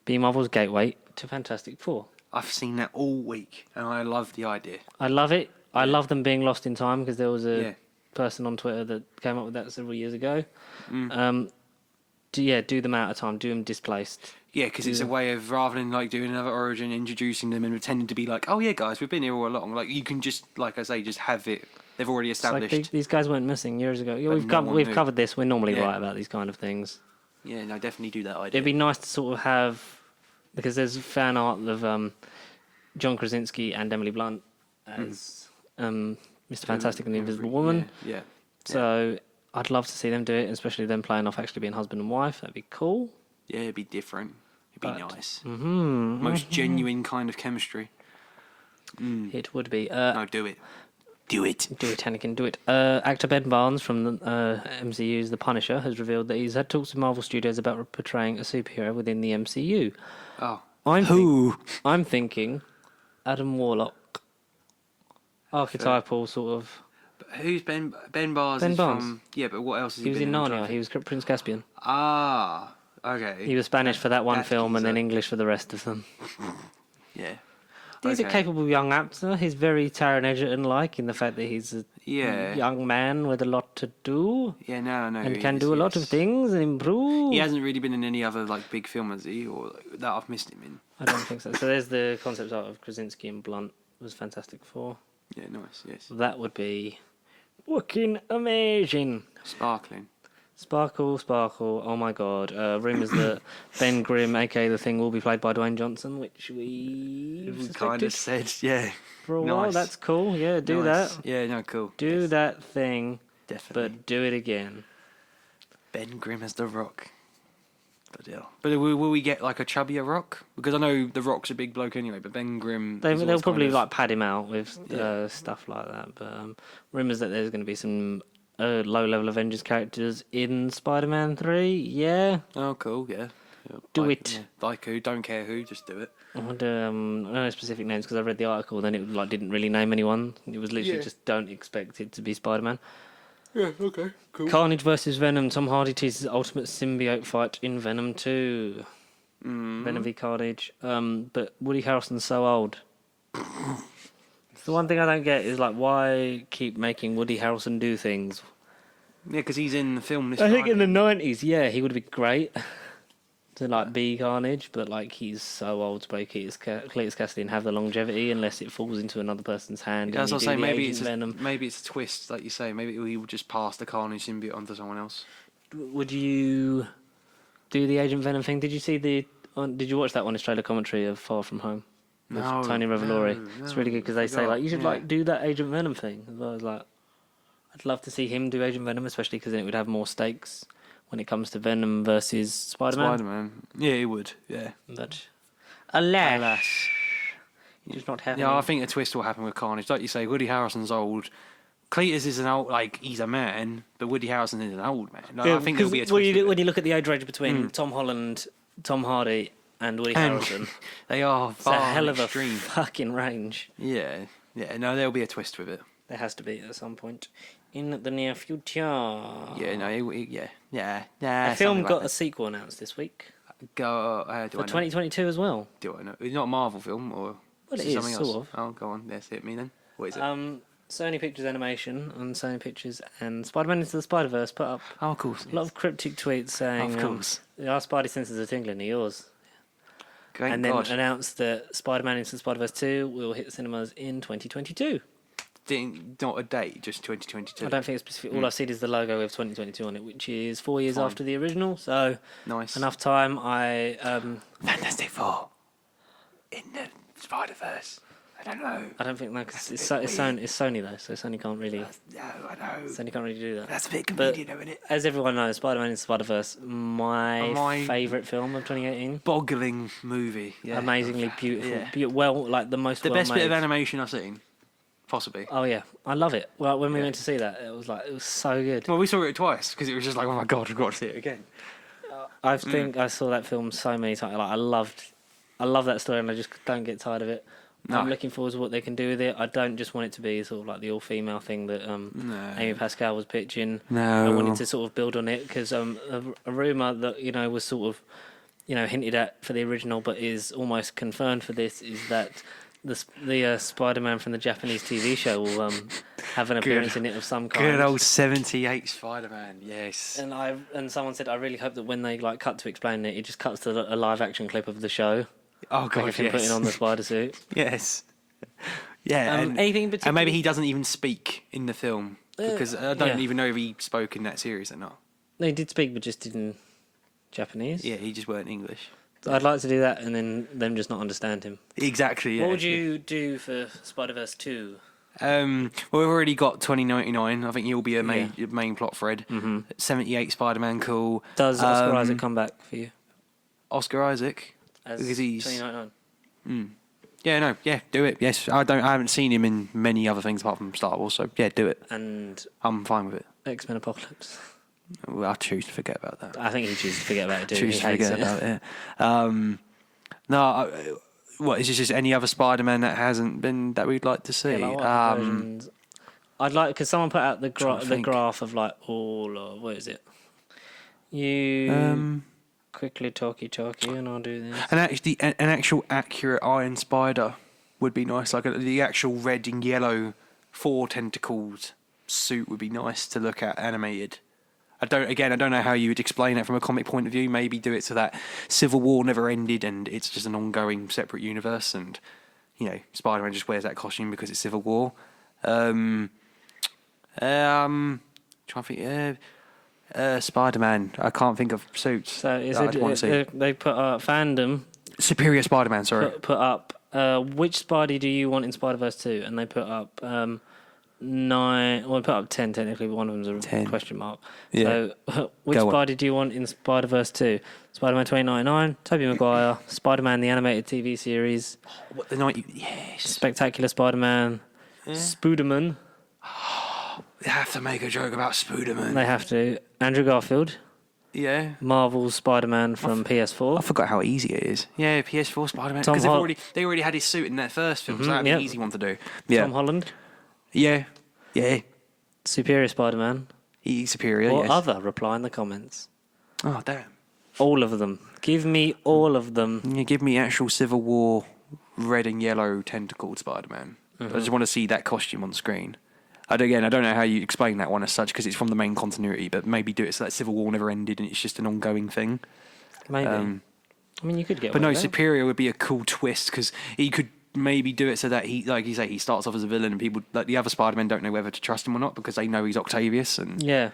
be Marvel's gateway to Fantastic Four? I've seen that all week, and I love the idea. I love it. I love them being lost in time because there was a person on Twitter that came up with that several years ago. Do them out of time. Do them displaced. Yeah, because it's a way of, rather than like doing another origin, introducing them and pretending to be like, oh yeah, guys, we've been here all along. Like you can just, like I say, just have it. They've already established. Like these guys weren't missing years ago. Yeah, we've covered this. We're normally right about these kind of things. Yeah, no, definitely do that idea. It'd be nice to sort of have, because there's fan art of John Krasinski and Emily Blunt as Mr. Fantastic and the Invisible Woman. Yeah. So I'd love to see them do it, especially them playing off actually being husband and wife. That'd be cool. Yeah, it'd be different. It'd be nice. Most genuine kind of chemistry. It would be. No, do it. Do it. Do it, Anakin, do it. Actor Ben Barnes from the MCU's The Punisher has revealed that he's had talks with Marvel Studios about portraying a superhero within the MCU. Oh. I'm thinking Adam Warlock. Archetypal sort of. Who's Ben? Ben Barnes Ben is Barnes. from... Yeah, but what else has He was been in I'm Narnia. trying to He think. was Prince Caspian. Ah, okay. He was Spanish for that one film and then geezer. English for the rest of them. Yeah. He's a Okay. capable young actor. He's very Taron Egerton-like in the fact that he's a Yeah. young man with a lot to do Yeah, now I know. and who can he is, do a lot of yes. things and improve. He hasn't really been in any other like big film, has he? Or that I've missed him in. I don't think so. So there's the concept art of Krasinski and Blunt. Was Fantastic Four. Yeah, nice, yes. That would be fucking amazing. Sparkling. Sparkle, sparkle. Oh my god. Rumours that Ben Grimm, aka The Thing, will be played by Dwayne Johnson, which we We kind suspected of said, yeah. for a while. Nice. That's cool. Yeah, do Nice. that. Yeah, no, cool. Do Yes, that thing, definitely. but do it again. Ben Grimm as the Rock. Bloody hell. But will we get like a chubbier Rock? Because I know the Rock's a big bloke anyway, but Ben Grimm. They'll is always probably kind of- like pad him out with Yeah. stuff like that. But rumours that there's going to be some low-level Avengers characters in Spider-Man 3. Yeah. Oh, cool. Yeah. Yeah, Do like, it. Yeah. Like who? Don't care who. Just do it. I don't know specific names because I read the article. Then it like didn't really name anyone. It was literally Yeah. just don't expect it to be Spider-Man. Yeah. Okay. Cool. Carnage versus Venom. Tom Hardy teases ultimate symbiote fight in Venom 2. Venom v Carnage. But Woody Harrelson's so old. It's the one thing I don't get is like why keep making Woody Harrelson do things. Yeah, because he's in the film this I think Friday. in the 90s, yeah, he would have been great to like be Carnage, but like he's so old to play Cletus Cassidy and have the longevity unless it falls into another person's hand. As I and say, you do the maybe Agent it's Venom. maybe it's a twist, like you say. Maybe he will just pass the Carnage symbiote onto someone else. Would you do the Agent Venom thing? Did you see did you watch that one Australia commentary of Far From Home? With No, Tony Revolori. no, It's really good because they say forgot, like you should yeah. like do that Agent Venom thing. As well as like, I'd love to see him do Agent Venom, especially because then it would have more stakes when it comes to Venom versus Spider-Man. Spider-Man. Yeah, he would. Yeah. But alas, Alas. you just not have. Yeah, I think a twist will happen with Carnage. Like you say, Woody Harrelson's old. Cletus is an old, like he's a man, but Woody Harrelson is an old man. Like, I think there'll be a twist. when with it. you look at the age range between Tom Holland, Tom Hardy, and Woody And Harrelson, they are it's a far hell of a extreme. fucking range. Yeah, yeah. No, there'll be a twist with it. There has to be at some point in the near future. Yeah, no, yeah. A film got a sequel announced this week go. Do for I know? 2022 as well. Do I know? It's not a Marvel film, or Well, it it is, something else? sort of. Oh, go on. Let's hit me then. What is it? Sony Pictures Animation and Sony Pictures and Spider-Man Into the Spider-Verse put up Oh, of course. a lot of cryptic tweets saying, Of course. our Spidey senses are tingling, are yours? Thank and then God. announced that Spider-Man Into the Spider-Verse 2 will hit cinemas in 2022. Not a date, just 2022. I don't think it's specific. All I've seen is the logo with 2022 on it, which is 4 years Fine. after the original. So Nice. enough time. I Fantastic Four in the Spider-Verse. I don't know. I don't think because it's Sony though, so Sony can't really No, I know. Sony can't really do that. That's a bit But comedian, isn't it? as everyone knows, Spider-Man Into the Spider-Verse, my My- favourite film of 2018. Boggling movie. Yeah. Amazingly beautiful, Yeah. like the most The best bit well-made. of animation I've seen, possibly. Oh yeah, I love it. Well, when we Yeah. went to see that, it was so good. Well, we saw it twice because it was just like, oh my God, we've got to see it again. I think I saw that film so many times. Like I love that story, and I just don't get tired of it. No. I'm looking forward to what they can do with it. I don't just want it to be sort of like the all-female thing that No. Amy Pascal was pitching. No. I wanted to sort of build on it because a rumor that was sort of hinted at for the original, but is almost confirmed for this, is that the Spider-Man from the Japanese TV show will have an appearance in it of some kind. Good old 78 Spider-Man, yes. And someone said, I really hope that when they cut to explain it, it just cuts to a live-action clip of the show. Oh God, Like him yes. putting on the spider suit. Yes. Yeah, Anything in particular? and maybe he doesn't even speak in the film because I don't yeah. even know if he spoke in that series or not. No, he did speak, but just in Japanese. Yeah, he just weren't English. So I'd like to do that and then them just not understand him. Exactly. Yeah. What would you do for Spider-Verse 2? Well, we've already got 2099. I think he'll be a main plot thread. 78 Spider-Man, cool. Does Oscar Isaac come back for you? Oscar Isaac? As Because he's 2099. Yeah, do it. Yes, I haven't seen him in many other things apart from Star Wars, so yeah, do it. And I'm fine with it. X-Men Apocalypse. Well, I choose to forget about that. I think he chooses to forget about it, too. Choose He to hates forget it. about it. What is this? Just any other Spider-Man that hasn't been that we'd like to see? Yeah, like what versions? I'd like because someone put out the Trying to think. graph of like all what is it? You quickly talkie, and I'll do this. And actually, an actual accurate Iron Spider would be nice. Like the actual red and yellow 4 tentacles suit would be nice to look at animated. I don't know how you would explain it from a comic point of view. Maybe do it so that Civil War never ended and it's just an ongoing separate universe, and Spider-Man just wears that costume because it's Civil War. Trying to think. Spider-Man. I can't think of suits. So is that I'd want to see. they put fandom Superior Spider-Man. Sorry. put up which Spidey do you want in Spider-Verse 2? And they put up 9. Well, they put up 10 technically, but one of them's a 10. question mark. Yeah. So which Spidey do you want in Spider-Verse 2? Spider-Man 2099, Tobey Maguire, Spider-Man the animated TV series, What the 90? Yes. Spectacular Spider-Man, Spooderman. They have to make a joke about Spooderman. They have to. Andrew Garfield, Yeah. Marvel's Spider-Man from PS4. I forgot how easy it is. Yeah, PS4 Spider-Man. Tom Because they already had his suit in that first film, so that'd be yep. an easy one to do. Yeah. Tom Holland, Yeah. Yeah. Superior Spider-Man, He's superior. or yes. other. Reply in the comments. Oh damn. All of them. Give me all of them. Yeah, give me actual Civil War red and yellow tentacled Spider-Man. I just want to see that costume on screen. I don't know how you explain that one as such because it's from the main continuity, but maybe do it so that Civil War never ended and it's just an ongoing thing. Maybe. I mean, you could get. But away no, with that. Superior would be a cool twist because he could maybe do it so that he, like you say, he starts off as a villain and people, like the other Spider-Men, don't know whether to trust him or not because they know he's Octavius and Yeah.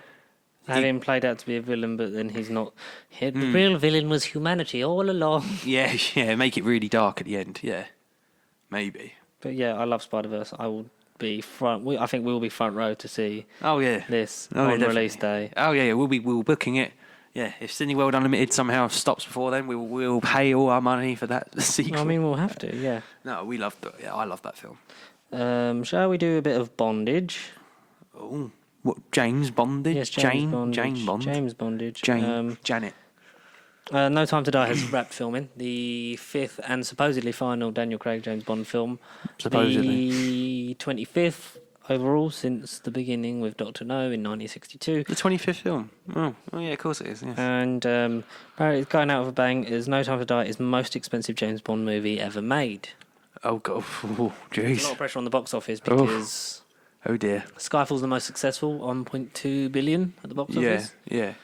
Have him played out to be a villain, but then he's not. The real villain was humanity all along. yeah, make it really dark at the end. Yeah, maybe. But yeah, I love Spider-Verse. I will be I think we will be front row to see Oh yeah, this Oh, yeah, on definitely. release day. Oh yeah, we'll be booking it. Yeah, if Sydney World Unlimited somehow stops before then, we'll pay all our money for that sequel. I mean, we'll have to. Yeah. No, we loved it. Yeah, I love that film. Shall we do a bit of bondage? Oh, what James Bondage? Yes, James Bondage. Jane Bond. James Bondage. Janet. No Time to Die has wrapped filming. The 5th and supposedly final Daniel Craig James Bond film. Supposedly. The 25th overall since the beginning with Dr. No in 1962. The 25th film. Oh yeah, of course it is. Yes. And apparently it's going out with a bang. Is No Time to Die is most expensive James Bond movie ever made. Oh god. Oh, There's a lot jeez. of pressure on the box office because Oh dear. Skyfall's the most successful, 1.2 billion at the box office. Yeah.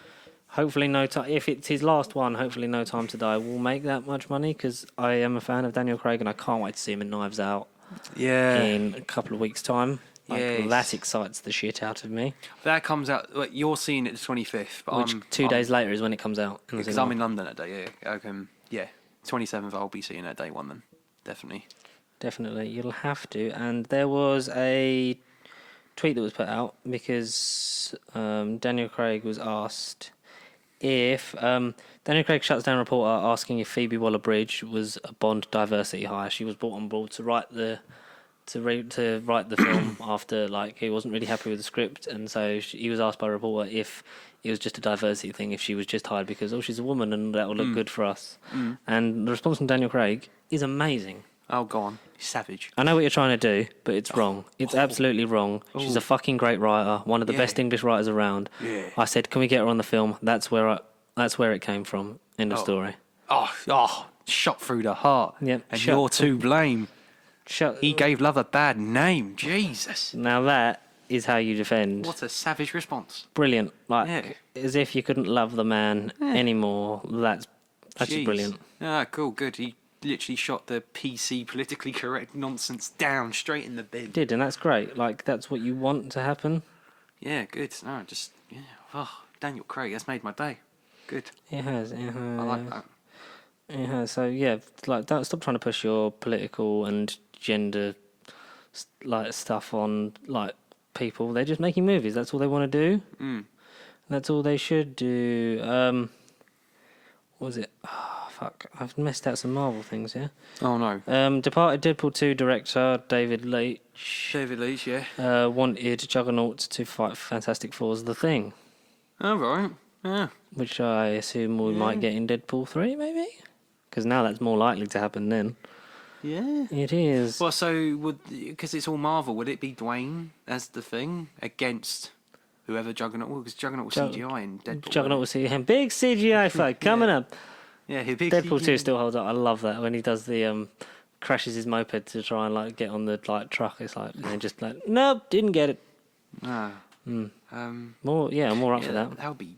Hopefully, if it's his last one, hopefully No Time to Die will make that much money because I am a fan of Daniel Craig and I can't wait to see him in Knives Out Yeah. in a couple of weeks' time. Yes. That excites the shit out of me. That comes out. Like, you're seeing it the 25th, but Which 2 days later is when it comes out. because I'm in London that day. Yeah. Yeah. 27th, I'll be seeing that day one then. Definitely. Definitely, you'll have to. And there was a tweet that was put out because Daniel Craig was asked if Daniel Craig shuts down a reporter asking if Phoebe Waller-Bridge was a Bond diversity hire. She was brought on board to write the film after he wasn't really happy with the script, and so he was asked by a reporter if it was just a diversity thing, if she was just hired because she's a woman and that will look good for us. And the response from Daniel Craig is amazing. Oh, go on. Savage. I know what you're trying to do, but it's wrong. It's absolutely wrong. She's a fucking great writer, one of the best English writers around. Yeah. I said, can we get her on the film? That's where it came from. End of story. Oh, shot through the heart. Yep, And shot you're to blame. Shut. He gave love a bad name. Jesus. Now that is how you defend. What a savage response. Brilliant. Yeah. As if you couldn't love the man anymore. That's just Jeez. brilliant. Ah, cool, good. He literally shot the PC politically correct nonsense down straight in the bin. Did, and that's great. That's what you want to happen. Yeah, good. No, just Daniel Craig. That's made my day. Good. It has. I like that. It has. So yeah, don't stop trying to push your political and gender stuff on people. They're just making movies. That's all they want to do. That's all they should do. What was it? Oh, fuck. I've messed out some Marvel things here. Oh no. Departed Deadpool 2 director David Leitch David Leitch, yeah. wanted Juggernaut to fight Fantastic Four's The Thing, Oh right. Yeah. which I assume we might get in Deadpool 3, maybe? Because now that's more likely to happen then. Yeah. It is. Well, so because it's all Marvel, would it be Dwayne as the Thing against whoever Juggernaut? Well, because Juggernaut was CGI in Deadpool. Juggernaut will see him. Big CGI fight coming up. Yeah, he big Deadpool CGI. 2 still holds up. I love that when he does the crashes his moped to try and like get on the like truck. It's like and then just like nope, didn't get it. Ah. More, yeah, I'm more up for that. That would be.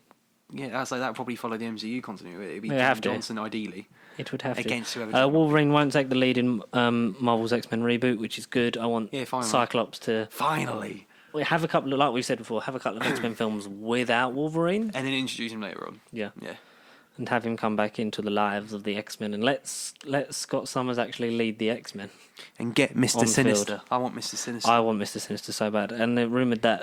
Yeah, I'd say that would probably follow the MCU continuity. It'd be Yeah, have Dwayne to. Johnson ideally. It would have Against to. whoever Juggernaut. Wolverine won't take the lead in Marvel's X-Men reboot, which is good. I want finally. Cyclops to Finally. have a couple of, like we've said before, have a couple of X-Men films without Wolverine. And then introduce him later on. Yeah. Yeah. And have him come back into the lives of the X-Men, and let Scott Summers actually lead the X-Men. And get Mr. On Sinister. field. I want Mr. Sinister. I want Mr. Sinister so bad. And they're rumoured that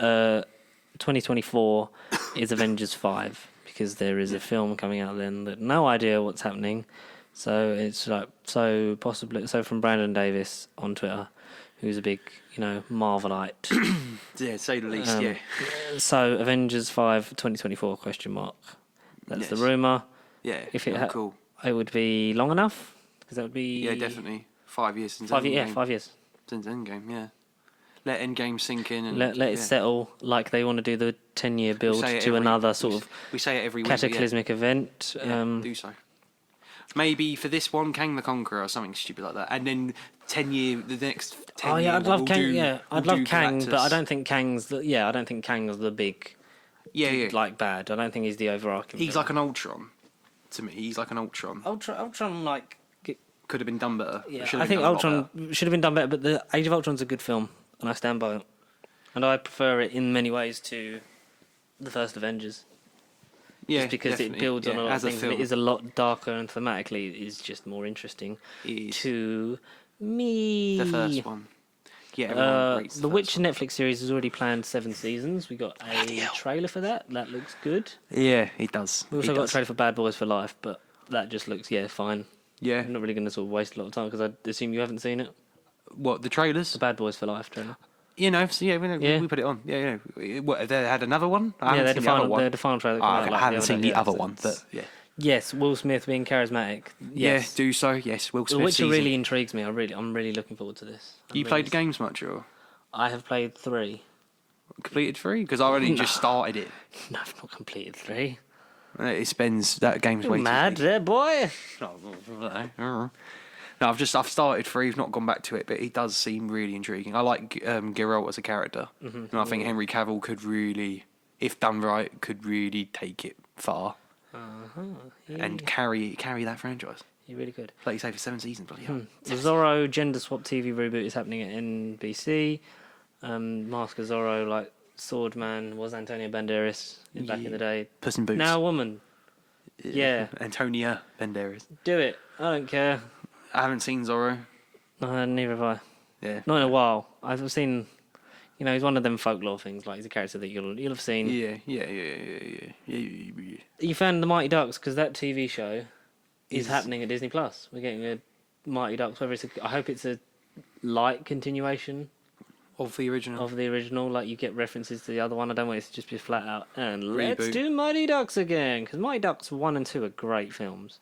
2024 is Avengers 5, because there is a film coming out then that no idea what's happening. So it's like, so from Brandon Davis on Twitter, who's a big, Marvelite. Yeah, say the least, yeah. So Avengers 5 2024 question mark. That's the Yes. rumour. Yeah, If it cool. it would be long enough, because that would be Yeah, definitely. 5 years since 5 years. Endgame. Yeah, 5 years. Since Endgame, yeah. Let Endgame sink in and Let it settle, like they want to do the 10-year build say it to every- another sort of We say it every week. but cataclysmic event. Yeah, do so. Maybe for this one, Kang the Conqueror or something stupid like that, and then the next 10 Oh yeah, year I'd love we'll Kang. do- I'd we'll love do Kang, but I Galactus. don't think Kang's the big Yeah. like bad. I don't think he's the overarching. He's villain. like an Ultron. To me, he's like an Ultron. Ultron like. Could have been done better. Yeah, Should I have think been done a lot Ultron better. should have been done better, but the Age of Ultron's a good film, and I stand by it. And I prefer it in many ways to the first Avengers. Yeah, Just because it definitely. builds on a lot of as things, and film. it is a lot darker, and thematically it is just more interesting to me. The first one. Yeah, everyone rates The first Witcher one. Netflix series has already planned 7 seasons. We got a trailer for that. That looks good. Yeah, it does. We also It got a does. trailer for Bad Boys for Life, but that just looks fine. Yeah. I'm not really going to sort of waste a lot of time because I assume you haven't seen it. What, the trailers? The Bad Boys for Life trailer. So we put it on. Yeah. What, have they had another one? I Yeah, haven't they're seen the other final. one. They're the final trailer. that Oh, came out, okay, like, I haven't seen day. the other So one, it's- but yeah. Yes, Will Smith being charismatic. Yes. Yeah, do so. Yes, Will The Smith. Witcher really intrigues me. I'm really looking forward to this. You played the games much, or I have played 3. completed 3? Because I already just started it. No, I've not completed 3. It spends that game's way You mad there, boy? No, I've started 3. I've not gone back to it, but it does seem really intriguing. I like Geralt as a character, and I think Henry Cavill could really, if done right, could really take it far and carry that franchise. You're really good. Like you say, for 7 seasons, bloody hell. The Zorro gender swap TV reboot is happening at NBC. Mask of Zorro, like Swordman, was Antonio Banderas back in the day. Puss in Boots. Now a woman. Yeah. Antonia Banderas. Do it. I don't care. I haven't seen Zorro. Neither have I. Yeah. Not in a while. I've seen. He's one of them folklore things. Like he's a character that you'll have seen. Yeah. You found the Mighty Ducks because that TV show is Is- happening at Disney Plus. We're getting a Mighty Ducks. I hope it's a light continuation Of the original. of the original. Like you get references to the other one. I don't want it to just be flat out. And let's Reboot. do Mighty Ducks again because Mighty Ducks 1 and 2 are great films.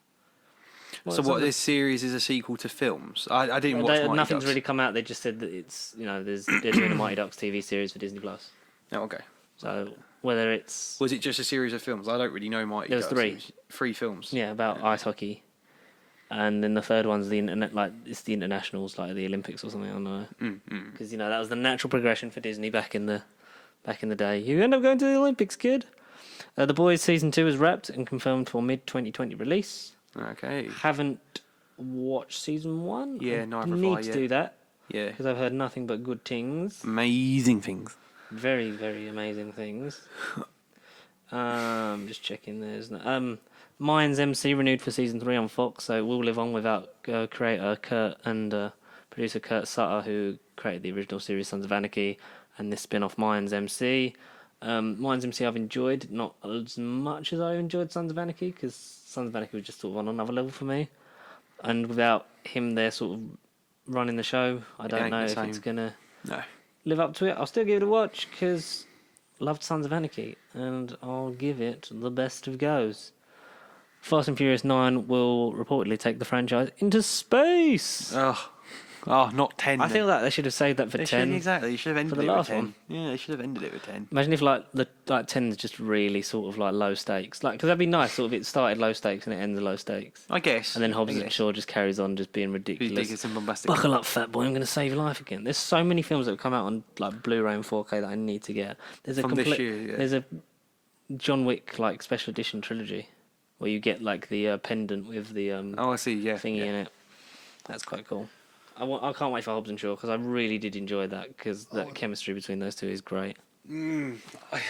This series is a sequel to films? I didn't watch Mighty Nothing's Ducks. really come out. They just said that it's they're doing a Mighty Ducks TV series for Disney Plus. Oh, okay. So whether it's Was it just a series of films? I don't really know Mighty There was Ducks. 3. It was 3 films. about ice hockey, and then the third one's the internet, like it's the internationals, like the Olympics or something. I don't know because that was the natural progression for Disney back in the day. You end up going to the Olympics, kid. The Boys season 2 is wrapped and confirmed for mid-2020 release. Okay. Haven't watched season 1. Yeah, neither have I Need to yet. do that Yeah. because I've heard nothing but good things. Amazing things. Very, very amazing things. Just checking. There's Mayans MC renewed for season 3 on Fox, so it will live on without creator Kurt and producer Kurt Sutter, who created the original series Sons of Anarchy, and this spin-off Mayans MC. Mayans MC I've enjoyed, not as much as I enjoyed Sons of Anarchy, because Sons of Anarchy was just sort of on another level for me. And without him there sort of running the show, I don't ain't know the if it's same. going to No. live up to it. I'll still give it a watch because loved Sons of Anarchy, and I'll give it the best of goes. Fast and Furious 9 will reportedly take the franchise into space. Ugh. Oh, not 10. I feel that they should have saved that for 10. Exactly. You should have ended the it with last 10. one. Yeah, they should have ended it with 10. Imagine if like 10 is just really sort of like low stakes, like because that'd be nice. Sort of it started low stakes and it ends low stakes, I guess. and then Hobbs and Shaw just carries on just being ridiculous. Ridiculous and bombastic. Buckle up, fat boy! I'm going to save your life again. There's so many films that have come out on like Blu-ray and 4K that I need to get. There's a From this year, yeah. There's a John Wick like special edition trilogy where you get like the pendant with the Oh, I see. Yeah. thingy yeah. in it. That's quite cool. I can't wait for Hobbs and Shaw because I really did enjoy that because that chemistry between those two is great.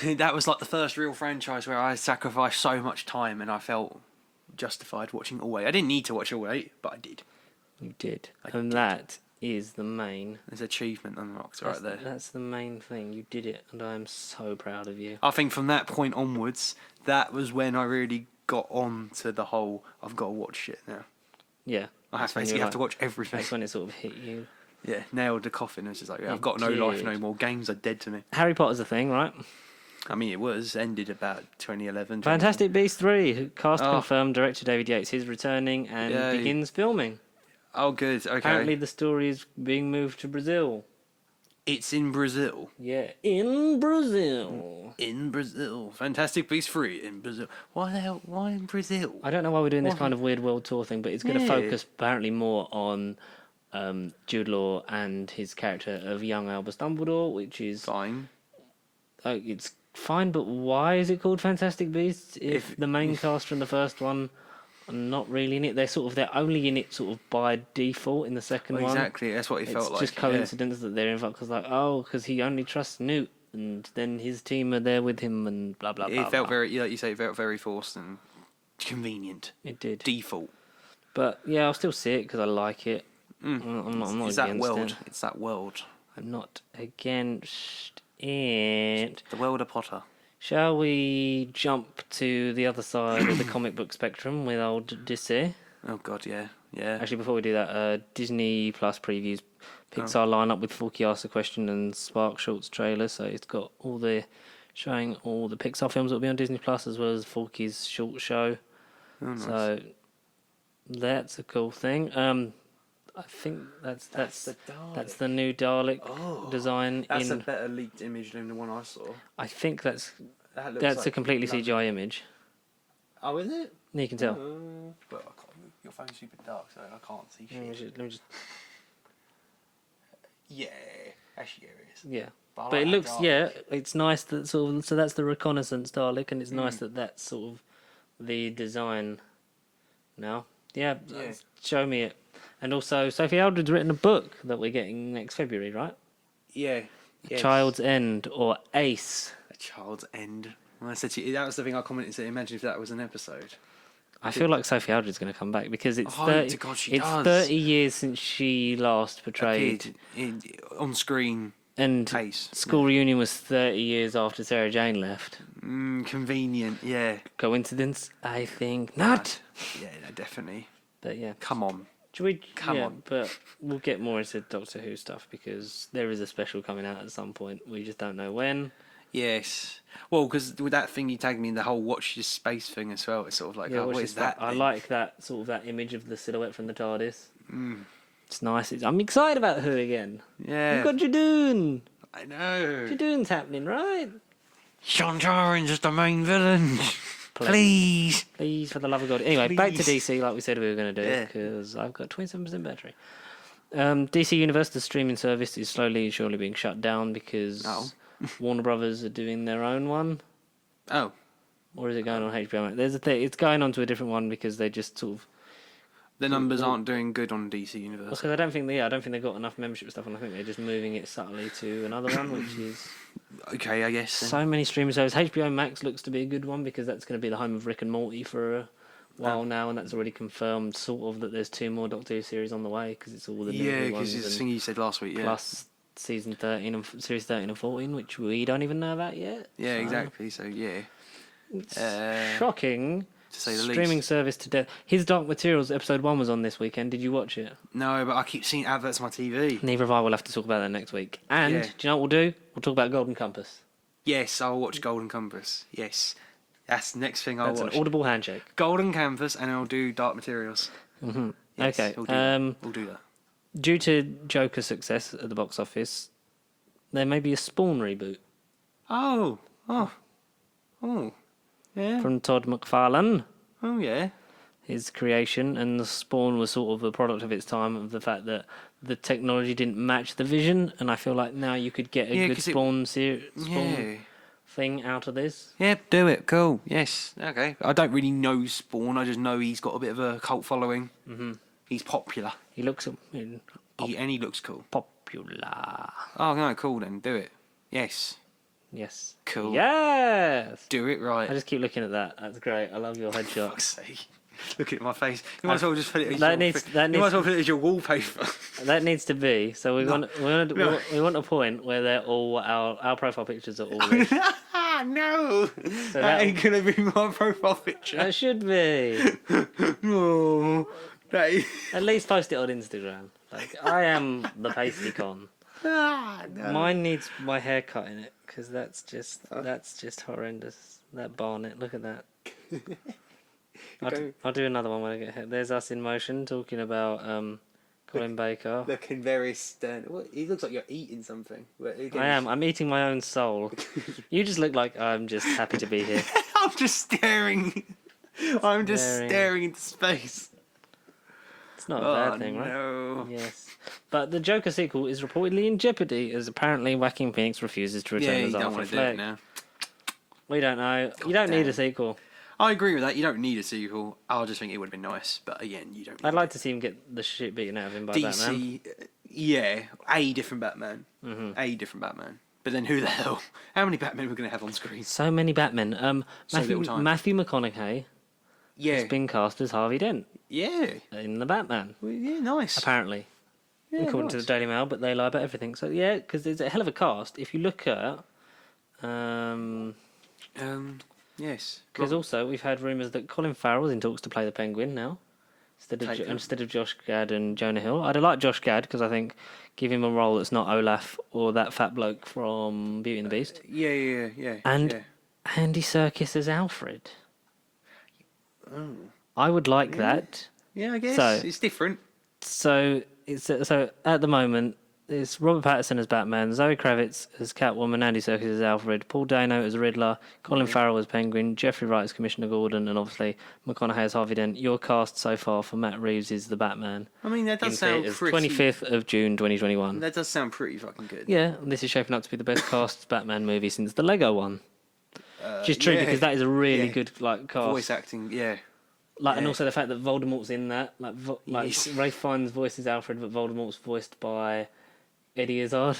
That was like the first real franchise where I sacrificed so much time and I felt justified watching all 8. I didn't need to watch all 8, but I did. You did, I and did. that is the main. There's achievement unlocked right there. That's the main thing. You did it, and I am so proud of you. I think from that point onwards, that was when I really got on to the whole, I've got to watch shit now. Yeah, I that's when basically you're have to watch everything. That's when it sort of hit you. Yeah, nailed the coffin. It was just like, You I've got no life did. no more. Games are dead to me. Harry Potter's a thing, right? I mean, it was ended about 2011. Fantastic Beasts 3. Cast Oh. confirmed. Director David Yates is returning and Yay. begins filming. Oh, good. Okay. Apparently, the story is being moved to Brazil. It's in Brazil. Yeah, in Brazil. In Brazil. Fantastic Beasts 3 in Brazil. Why the hell? Why in Brazil? I don't know why we're doing this Why? kind of weird world tour thing, but it's going to Yeah. focus apparently more on Jude Law and his character of young Albus Dumbledore, which is Fine. it's fine. But why is it called Fantastic Beasts if the main cast from the first one are not really in it? They're only in it sort of by default in the second one. Exactly. That's what it It's felt like. just coincidence that they're involved because he only trusts Newt, and then his team are there with him, and blah blah blah. It felt blah. very, like you say, it felt very forced and convenient. It did. Default. But yeah, I'll still see it because I like it. I'm not It's that against world. it. It's that world. I'm not against it. The world of Potter. Shall we jump to the other side of the comic book spectrum with old DC? Oh God, yeah, yeah. Actually, before we do that, Disney Plus previews Pixar lineup with Forky Ask a Question and Spark Shorts trailer. So it's got showing all the Pixar films that will be on Disney Plus as well as Forky's short show. Oh, nice. So that's a cool thing. I think that's the Dalek. that's the new Dalek design. That's a better leaked image than the one I saw. I think that's That looks a like completely London. CGI image. Oh, is it? You can tell. But I can't, your phone's super dark, so I can't see shit. Let me just Yeah, actually, yeah, it is. yeah. But I But like it that looks, dark. yeah, it's nice that sort of, so that's the reconnaissance Dalek, and it's nice that that's sort of the design now. Yeah, Yeah. show me it. And also, Sophie Aldred's written a book that we're getting next February, right? Yeah. Yes. Child's End, or Ace. A Child's End. When I said to you, that was the thing I commented. Said, imagine if that was an episode. I feel like Sophie Aldred's going to come back because it's Oh, 30, to God, she it's does. 30 years since she last portrayed. On screen. And Ace, School Reunion was 30 years after Sarah Jane left. Convenient, yeah. Coincidence? I think not. Yeah, no, definitely. But yeah. Come on. Should we, Come yeah, on. But we'll get more into Doctor Who stuff because there is a special coming out at some point. We just don't know when. Yes. Well, because with that thing you tagged me in, the whole watch your space thing as well, it's sort of like, Yeah, oh, watch what this is that? I thing? like that sort of that image of the silhouette from the TARDIS. It's nice. I'm excited about Who again. Yeah. You've got Jadoon. I know. Jadoon's happening, right? Shantaran's just the main villain. Please. Please, for the love of God. Anyway, back to Please. DC like we said we were going to do Yeah. because I've got 27% battery. DC Universe, the streaming service, is slowly and surely being shut down because Warner Brothers are doing their own one. Oh. Or is it going on HBO Max? There's a thing. It's going on to a different one because they just sort of. The numbers aren't doing good on DC Universe. Because I don't think they've got enough membership stuff, and I think they're just moving it subtly to another one, which is Okay, I guess. then. so many streaming services. HBO Max looks to be a good one because that's going to be the home of Rick and Morty for a while now, and that's already confirmed, sort of, that there's 2 more Doctor Who series on the way because it's all the new Yeah, ones. because it's the and thing you said last week, yeah. plus season 13 and series 13 and 14, which we don't even know about yet. Yeah, So exactly. So, yeah. It's Uh, shocking. To say the Streaming least. service to death. His Dark Materials episode 1 was on this weekend. Did you watch it? No, but I keep seeing adverts on my TV. Neither have I. We'll have to talk about that next week. And Yeah. do you know what we'll do? We'll talk about Golden Compass. Yes, I'll watch Golden Compass. Yes. That's the next thing I'll That's watch. an audible handshake. Golden Compass, and I'll do Dark Materials. Mm-hmm. Yes, Okay. We'll do that. We'll do that. due to Joker's success at the box office, there may be a Spawn reboot Oh, yeah. from Todd McFarlane, Oh, yeah. his creation, and the Spawn was sort of a product of its time, of the fact that the technology didn't match the vision, and I feel like now you could get a Yeah, good 'cause it- Spawn Yeah. thing out of this. Yep, do it. Cool. Yes. Okay. I don't really know Spawn. I just know he's got a bit of a cult following. Mm-hmm. He's popular. He looks And he looks cool. popular. Oh, no, cool then. Do it. Yes. Yes. Cool. Yes. Do it right. I just keep looking at that. That's great. I love your headshot. Fuck's sake. Look at my face. You might as well just put it as That your, needs- you that might needs- as well put it as your wallpaper. That needs to be. So we want No. we want a point where they're all our profile pictures are all this. No. That ain't going to be my profile picture. That should be. No. That is... At least post it on Instagram. Like, I am the pasty con. No. Mine needs my haircut in it, because that's just horrendous. That barnet, look at that. I'll do another one when I get here. There's us in motion talking about Colin Baker. Looking very stern. What? He looks like you're eating something. I am. I'm eating my own soul. You just look like I'm just happy to be here. I'm just staring. I'm just Staring. staring into space. It's not a bad thing, right? No. Yes. But the Joker sequel is reportedly in jeopardy, as apparently Joaquin Phoenix refuses to Yeah, return you as don't Arthur want to do it Fleck. now. We don't know. You don't need a damn. sequel. I agree with that. You don't need a sequel. I just think it would have been nice, but again, you don't. I'd like to see him get the shit beaten out of him by Batman. DC, yeah, a different Batman, a different Batman. But then who the hell? How many Batmen we're going to have on screen? So many Batmen. So little time. Matthew McConaughey Yeah, has been cast as Harvey Dent yeah, in the Batman, well, yeah, nice. apparently, Yeah, according to the nice. Daily Mail. But they lie about everything. So yeah, because there's a hell of a cast. If you look at, Yes. because also we've had rumours that Colin Farrell's in talks to play the Penguin now, Take him. instead of Josh Gad and Jonah Hill. I'd like Josh Gad because I think give him a role that's not Olaf or that fat bloke from Beauty and the Beast. Yeah. And yeah. Andy Serkis as Alfred. I would like that. Yeah, I guess So- it's different. So at the moment it's Robert Pattinson as Batman, Zoe Kravitz as Catwoman, Andy Serkis as Alfred, Paul Dano as Riddler, Colin Farrell as Penguin, Jeffrey Wright as Commissioner Gordon, and obviously McConaughey as Harvey Dent. Your cast so far for Matt Reeves is the Batman. I mean, that In does sound theaters, pretty. 25th of June 2021. That does sound pretty fucking good. Yeah, and this is shaping up to be the best cast Batman movie since the Lego one. Which is true yeah. because that is a really Yeah. good cast. Voice acting, yeah. Like, and Yeah. also the fact that Voldemort's in that. Yes. Ralph Fiennes voices Alfred, but Voldemort's voiced by Eddie Izzard.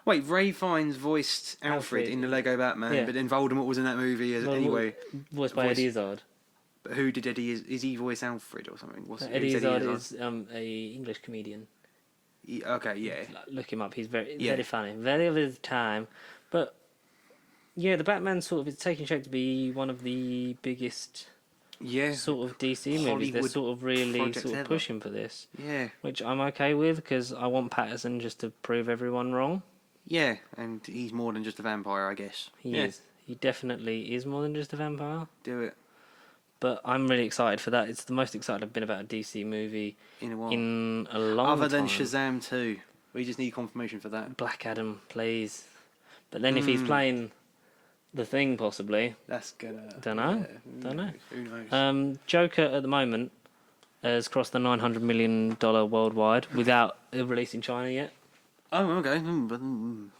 Wait, Ray Fiennes voiced Alfred in the Lego Batman, Yeah. but then Voldemort was in that movie anyway. Voiced by Voice- Eddie Izzard. But who did Eddie? Is he voice Alfred or something? Eddie who's Izzard is a English comedian. Okay, yeah. Like, look him up. He's very Yeah. very funny, very of his time. But yeah, the Batman sort of is taking shape to be one of the biggest Yeah. sort of DC movies. They're Hollywood sort of really projects sort of ever. pushing for this, Yeah. which I'm okay with because I want Patterson just to prove everyone wrong. Yeah, and he's more than just a vampire, I guess. He yeah. is. He definitely is more than just a vampire. Do it But I'm really excited for that. It's the most excited I've been about a DC movie in a while. in a long Other time. than Shazam 2. We just need confirmation for that. Black Adam, please. But then if Hmm. he's playing the Thing, possibly. That's gonna. Dunno. Who Dunno. knows? Who knows? Joker at the moment has crossed the $900 million worldwide without a release in China yet. Oh, okay.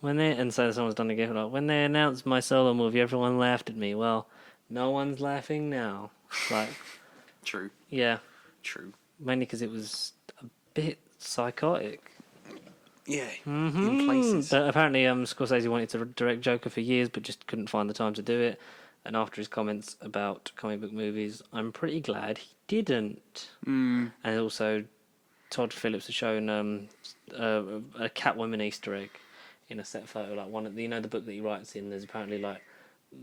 And so someone's done a gift. Like, when they announced my solo movie, everyone laughed at me. Well, no one's laughing now. Like, True. yeah, True. mainly because it was a bit psychotic. Yeah. In places. But apparently, Scorsese wanted to direct Joker for years, but just couldn't find the time to do it. And after his comments about comic book movies, I'm pretty glad he didn't. And also, Todd Phillips has shown a Catwoman Easter egg in a set photo, like one of the book that he writes in. There's apparently like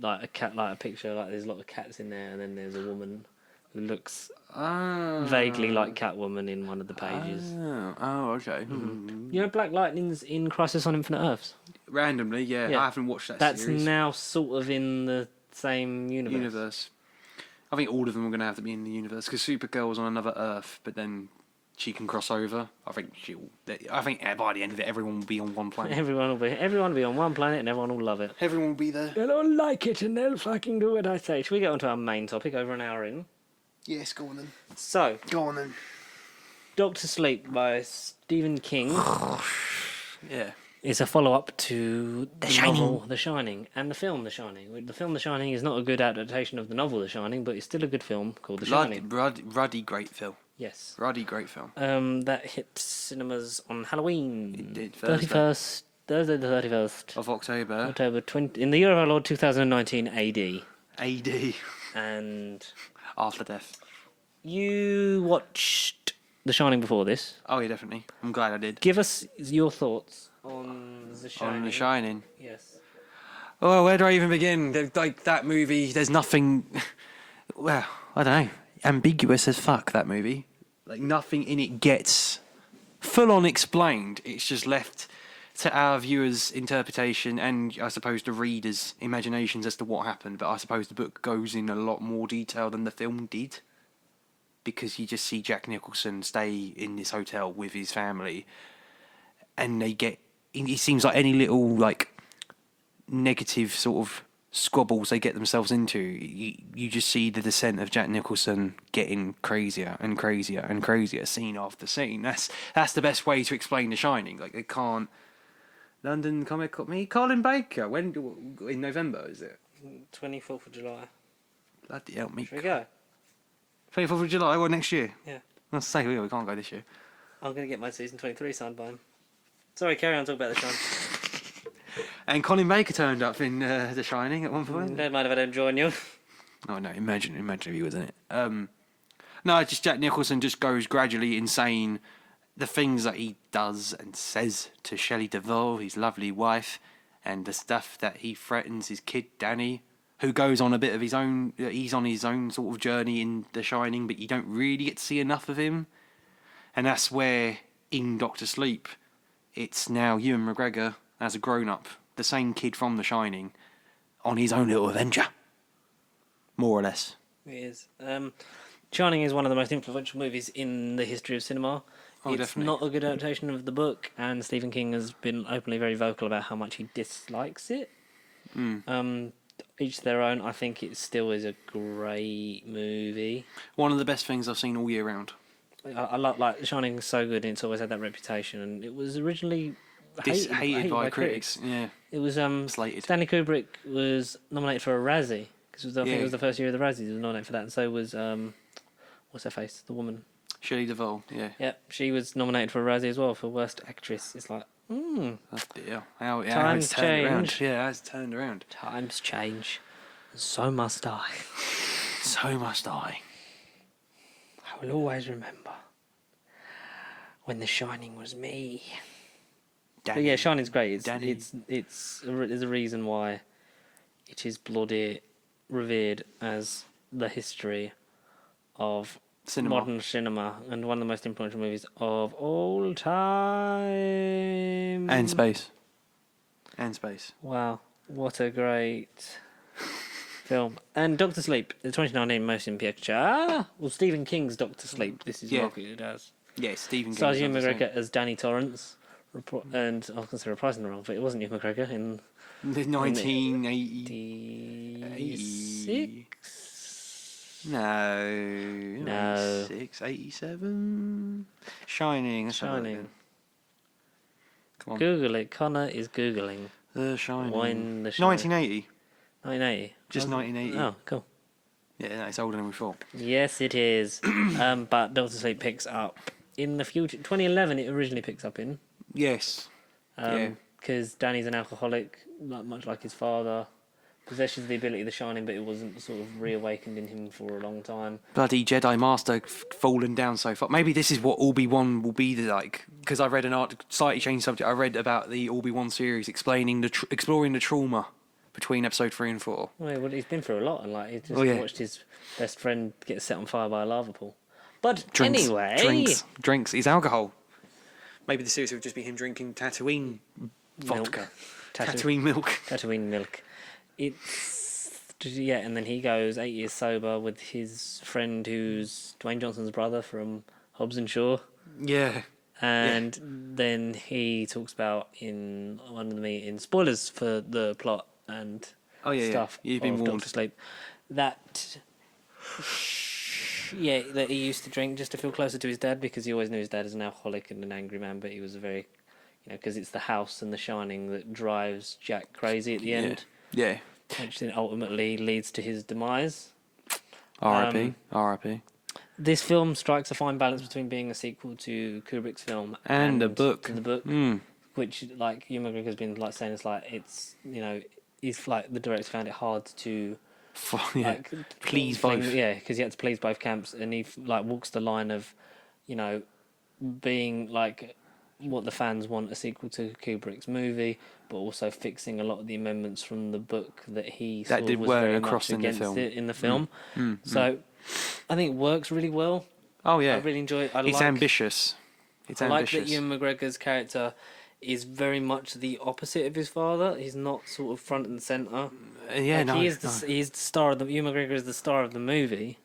a cat, like a picture, like there's a lot of cats in there, and then there's a woman who looks vaguely like Catwoman in one of the pages. Oh, okay. You know, Black Lightning's in Crisis on Infinite Earths. Randomly, yeah. Yeah. I haven't watched that That's series. now sort of in the same universe. I think all of them are going to have to be in the universe because Supergirl was on another Earth, but then she can cross over. I think by the end of it, everyone will be on one planet. Everyone will be on one planet and everyone will love it. Everyone will be there. They'll all like it and they'll fucking do what I say. Shall we get on to our main topic over an hour in? Yes, go on then. So, Go on then. Doctor Sleep by Stephen King Yeah. is a follow-up to the Shining. novel The Shining and the film The Shining. The film The Shining is not a good adaptation of the novel The Shining, but it's still a good film called The Shining. Ruddy, great film. Yes. Ruddy, great film. That hit cinemas on Halloween. It did, Thursday the 31st. Of October. October 20, in the year of our Lord 2019 AD. AD. And After death. you watched The Shining before this. Oh, yeah, definitely. I'm glad I did. Give us your thoughts on The Shining. On The Shining. Yes. Oh, where do I even begin? Like, that movie, there's nothing... Well, I don't know. Ambiguous as fuck, that movie. Like, nothing in it gets full-on explained. It's just left to our viewers' interpretation and, I suppose, the readers' imaginations as to what happened. But I suppose the book goes in a lot more detail than the film did. Because you just see Jack Nicholson stay in this hotel with his family. And they get... It seems like any little, like, negative sort of squabbles they get themselves into, you just see the descent of Jack Nicholson getting crazier and crazier and crazier, scene after scene. That's the best way to explain The Shining. Like, they can't... London Comic Con... Me, Colin Baker. When? In November, is it? 24th of July. Bloody hell, me. Should we go? 24th of July, well, next year. Yeah. Let's say we can't go this year. I'm going to get my season 23 signed by him. Sorry, carry on, talk about The Shining. And Colin Baker turned up in The Shining at one point. Don't mind if I don't join you. Oh no! Imagine if he was in it. No, just Jack Nicholson just goes gradually insane. The things that he does and says to Shelley Duvall, his lovely wife, and the stuff that he threatens his kid Danny, who goes on a bit of his own. He's on his own sort of journey in The Shining, but you don't really get to see enough of him. And that's where in Doctor Sleep, it's now Ewan McGregor as a grown-up, the same kid from The Shining, on his own little adventure. More or less. It is. Shining is one of the most influential movies in the history of cinema. Oh, it's definitely. not a good adaptation of the book, and Stephen King has been openly very vocal about how much he dislikes it. Each their own. I think it still is a great movie. One of the best things I've seen all year round. I like Shining is so good, and it's always had that reputation. And it was originally Hated by critics. Yeah. It was Slated. Stanley Kubrick was nominated for a Razzie because I think Yeah. it was the first year of the Razzies. He was nominated for that, and so was what's her face, the woman. Shelley Duvall. Yeah. Yeah, she was nominated for a Razzie as well for worst actress. It's like, That's the deal. How Times it's turned around. change. Yeah, how it's turned around. times change, so must I. So must I. I will always remember when The Shining was me. But yeah, Shining's great. Danny. There's a reason why it is bloody revered as the history of Cinema. modern cinema and one of the most influential movies of all time. And space. And space. Wow, what a great film. And Doctor Sleep, the 2019 motion picture. Well, Stephen King's Doctor Sleep. This is Yeah. marketed as. Yeah, Stephen King. Stars Ewan McGregor as Danny Torrance. And I was going to say reprising the wrong, but it wasn't Ewan McGregor in The 1980. 86. No. No. 86, 87. Shining. Let's have a look Shining. then. Come on. Google it. Connor is Googling. The Shining. When The Shining. 1980. 1980. Just 1980. Oh, cool. Yeah, no, it's older than we thought. Yes, it is. But Doctor Sleep picks up in the future. 2011 it originally picks up in. Yes. Yeah. Because Danny's an alcoholic, much like his father. Possesses the ability of the Shining, but it wasn't sort of reawakened in him for a long time. Bloody Jedi Master fallen down so far. Maybe this is what Obi-Wan will be like. Because I read an article, slightly changed subject. I read about the Obi-Wan series explaining exploring the trauma between episode 3 and 4. Well, he's been through a lot, and like he just watched his best friend get set on fire by a lava pool. But anyway, drinks. It's alcohol. Maybe the series would just be him drinking Tatooine vodka, Tatooine milk. Tatooine milk. And then he goes 8 years sober with his friend who's Dwayne Johnson's brother from Hobbs and Shaw. Yeah. And then he talks about in one of the meetings, spoilers for the plot and stuff. You've been of warned. Dr. Sleep, that that he used to drink just to feel closer to his dad, because he always knew his dad as an alcoholic and an angry man, but he was a very, because it's the house and the shining that drives Jack crazy at the end. Yeah. Which then ultimately leads to his demise. R.I.P. R.I.P. This film strikes a fine balance between being a sequel to Kubrick's film And the book. And the book, which, like, Ewan McGregor's been like saying, it's he's like, the director found it hard to please both. because he had to please both camps, and he walks the line of, being like what the fans want, a sequel to Kubrick's movie, but also fixing a lot of the amendments from the book that he That saw did was work very across much in the against film. it in the film. So I think it works really well. Oh yeah, I really enjoy it. It's ambitious. It's I ambitious. like that Ewan McGregor's character is very much the opposite of his father. He's not sort of front and center. He's the star of the. Ewan McGregor is the star of the movie.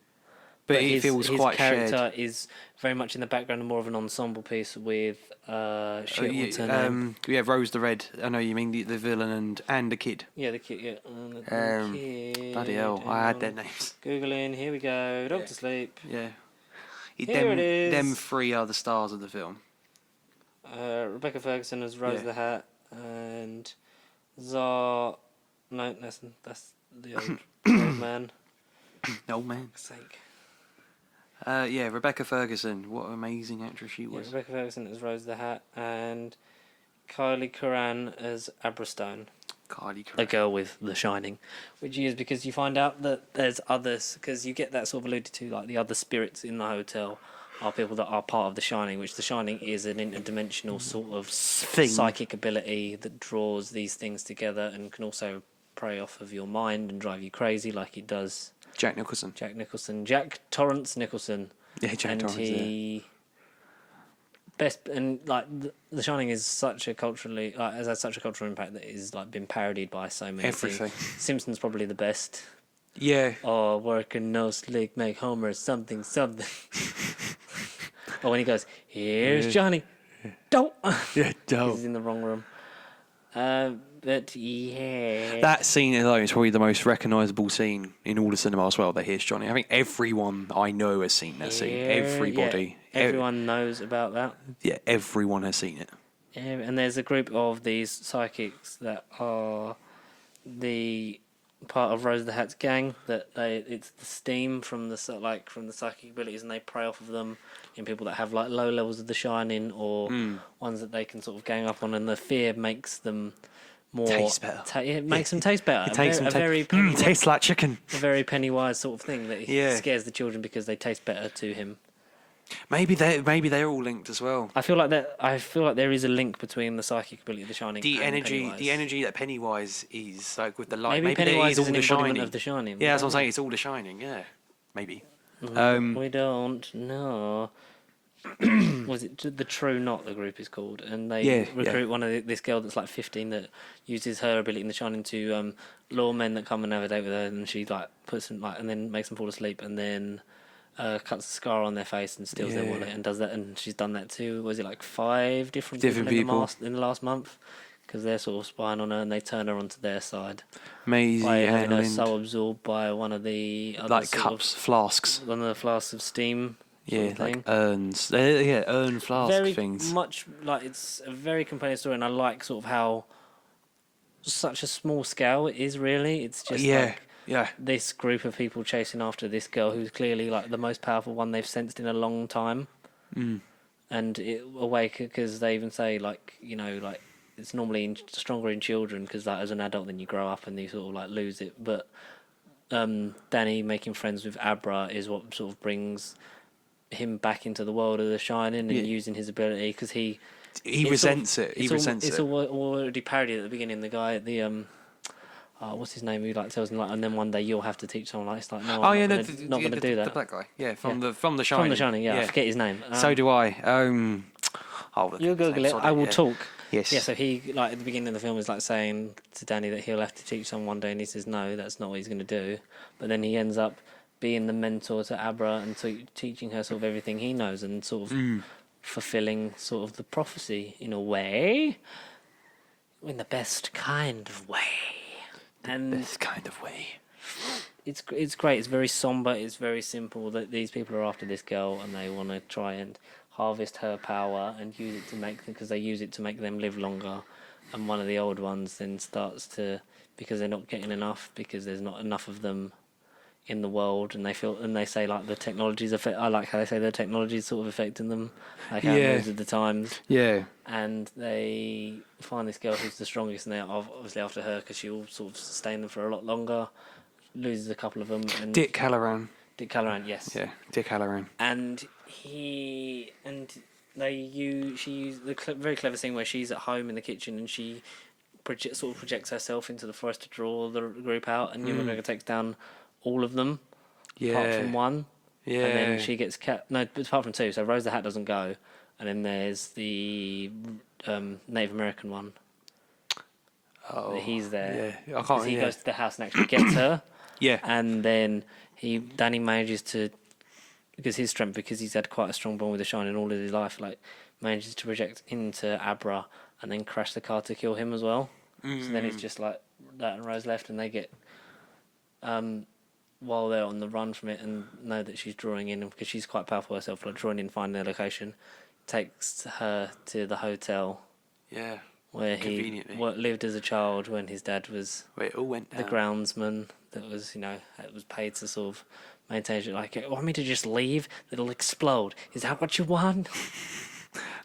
But he feels quite shared. His character is very much in the background and more of an ensemble piece with what's her name? Rose the Red. I know you mean the villain and the kid. Yeah, the kid. Yeah, the kid. Bloody hell! I had their names. Googling. Here we go. Doctor Sleep. Yeah. Here it is. Them three are the stars of the film. Rebecca Ferguson as Rose the Hat, and Zar. No, that's the old man. Old man. For sake. Rebecca Ferguson. What an amazing actress she was. Yeah, Rebecca Ferguson as Rose the Hat, and Kylie Curran as Abra Stone. Kylie Curran. A girl with The Shining, which is because you find out that there's others, because you get that sort of alluded to, like the other spirits in the hotel are people that are part of The Shining, which The Shining is an interdimensional sort of psychic ability that draws these things together and can also prey off of your mind and drive you crazy, like it does Jack Nicholson. Jack Torrance Nicholson. Yeah, Jack Torrance. He best, and like The Shining is such a culturally has had such a cultural impact that it's like been parodied by so many everything. things. Simpsons probably the best. Yeah. Or working no slick make Homer something. Or when he goes, "Here's Johnny." Don't. Yeah, don't. He's in the wrong room. But yeah, that scene alone is probably the most recognisable scene in all the cinema as well. That Here's Johnny. I think everyone I know has seen that scene. Everybody. Yeah, everyone knows about that. Yeah, everyone has seen it. And there's a group of these psychics that are the part of Rose the Hat's gang. It's the steam from the psychic abilities, and they prey off of them in people that have like low levels of The Shining, or ones that they can sort of gang up on, and the fear makes them more taste better. It makes them taste better. It tastes like chicken. A very Pennywise sort of thing that scares the children because they taste better to him. Maybe they're all linked as well. I feel like there is a link between the psychic ability of The Shining and Pennywise. The energy that Pennywise is like with the light. Maybe Pennywise is all an The embodiment Shining. of The Shining. Yeah, that's what I'm saying. It's all The Shining. Yeah, maybe. We don't know. Was it The True Knot? The group is called, and they recruit one of this girl that's like 15 that uses her ability in The Shining to lure men that come and have a date with her, and she like puts them and then makes them fall asleep, and then cuts a scar on their face and steals their wallet, and does that. And she's done that to, was it like 5 different people in the last month? Because they're sort of spying on her, and they turn her onto their side. Maisie by having her and so absorbed by one of the other like cups, flasks. One of the flasks of steam. Yeah, like urns. Urn flask things. Very much like, it's a very compelling story, and I like sort of how such a small scale it is. Really, it's just this group of people chasing after this girl who's clearly like the most powerful one they've sensed in a long time. And it awake, because they even say like it's normally stronger in children, because like as an adult then you grow up and you sort of like lose it. But Danny making friends with Abra is what sort of brings him back into the world of The Shining, and using his ability, because he resents it. It's already parodied at the beginning. The guy at the what's his name? Who like tells him like, and then one day you'll have to teach someone. Like, it's like, no, I'm not going to do that. The black guy, from The Shining. From The Shining, I forget his name. So do I. You'll Google it. I will talk. Yes. Yeah. So he like at the beginning of the film is like saying to Danny that he'll have to teach someone one day, and he says no, that's not what he's going to do. But then he ends up being the mentor to Abra and teaching her sort of everything he knows, and sort of fulfilling sort of the prophecy in a way, in the best kind of way. And This kind of way. it's great. It's very somber. It's very simple. That these people are after this girl and they want to try and harvest her power and use it to make them, because they use it to make them live longer. And one of the old ones then starts to, because they're not getting enough, because there's not enough of them in the world, and they say like the technology's affect. I like how they say the technology's sort of affecting them, like how most of the times. Yeah. And they find this girl who's the strongest, and they're obviously after her because she'll sort of sustain them for a lot longer. Loses a couple of them. And Dick Halloran. Dick Halloran, yes. Yeah, Dick Halloran. And she used the very clever thing where she's at home in the kitchen and she sort of projects herself into the forest to draw the group out, and Ewan McGregor takes down all of them, apart from one. Yeah. And then she gets no, but apart from two. So Rose the Hat doesn't go, and then there's the Native American one. Oh, he's there. Yeah, I can't. He goes to the house and actually gets her. Yeah. And then Danny manages to, because his strength, because he's had quite a strong bond with the Shining all of his life, like manages to project into Abra and then crash the car to kill him as well. So then it's just like that and Rose left, and they get while they're on the run from it and know that she's drawing in, because she's quite powerful herself, like drawing in, finding their location, takes her to the hotel. Yeah. Where he lived as a child when his dad was where it all went down. The groundsman that was, it was paid to sort of maintain it. Like, you want me to just leave? It'll explode. Is that what you want?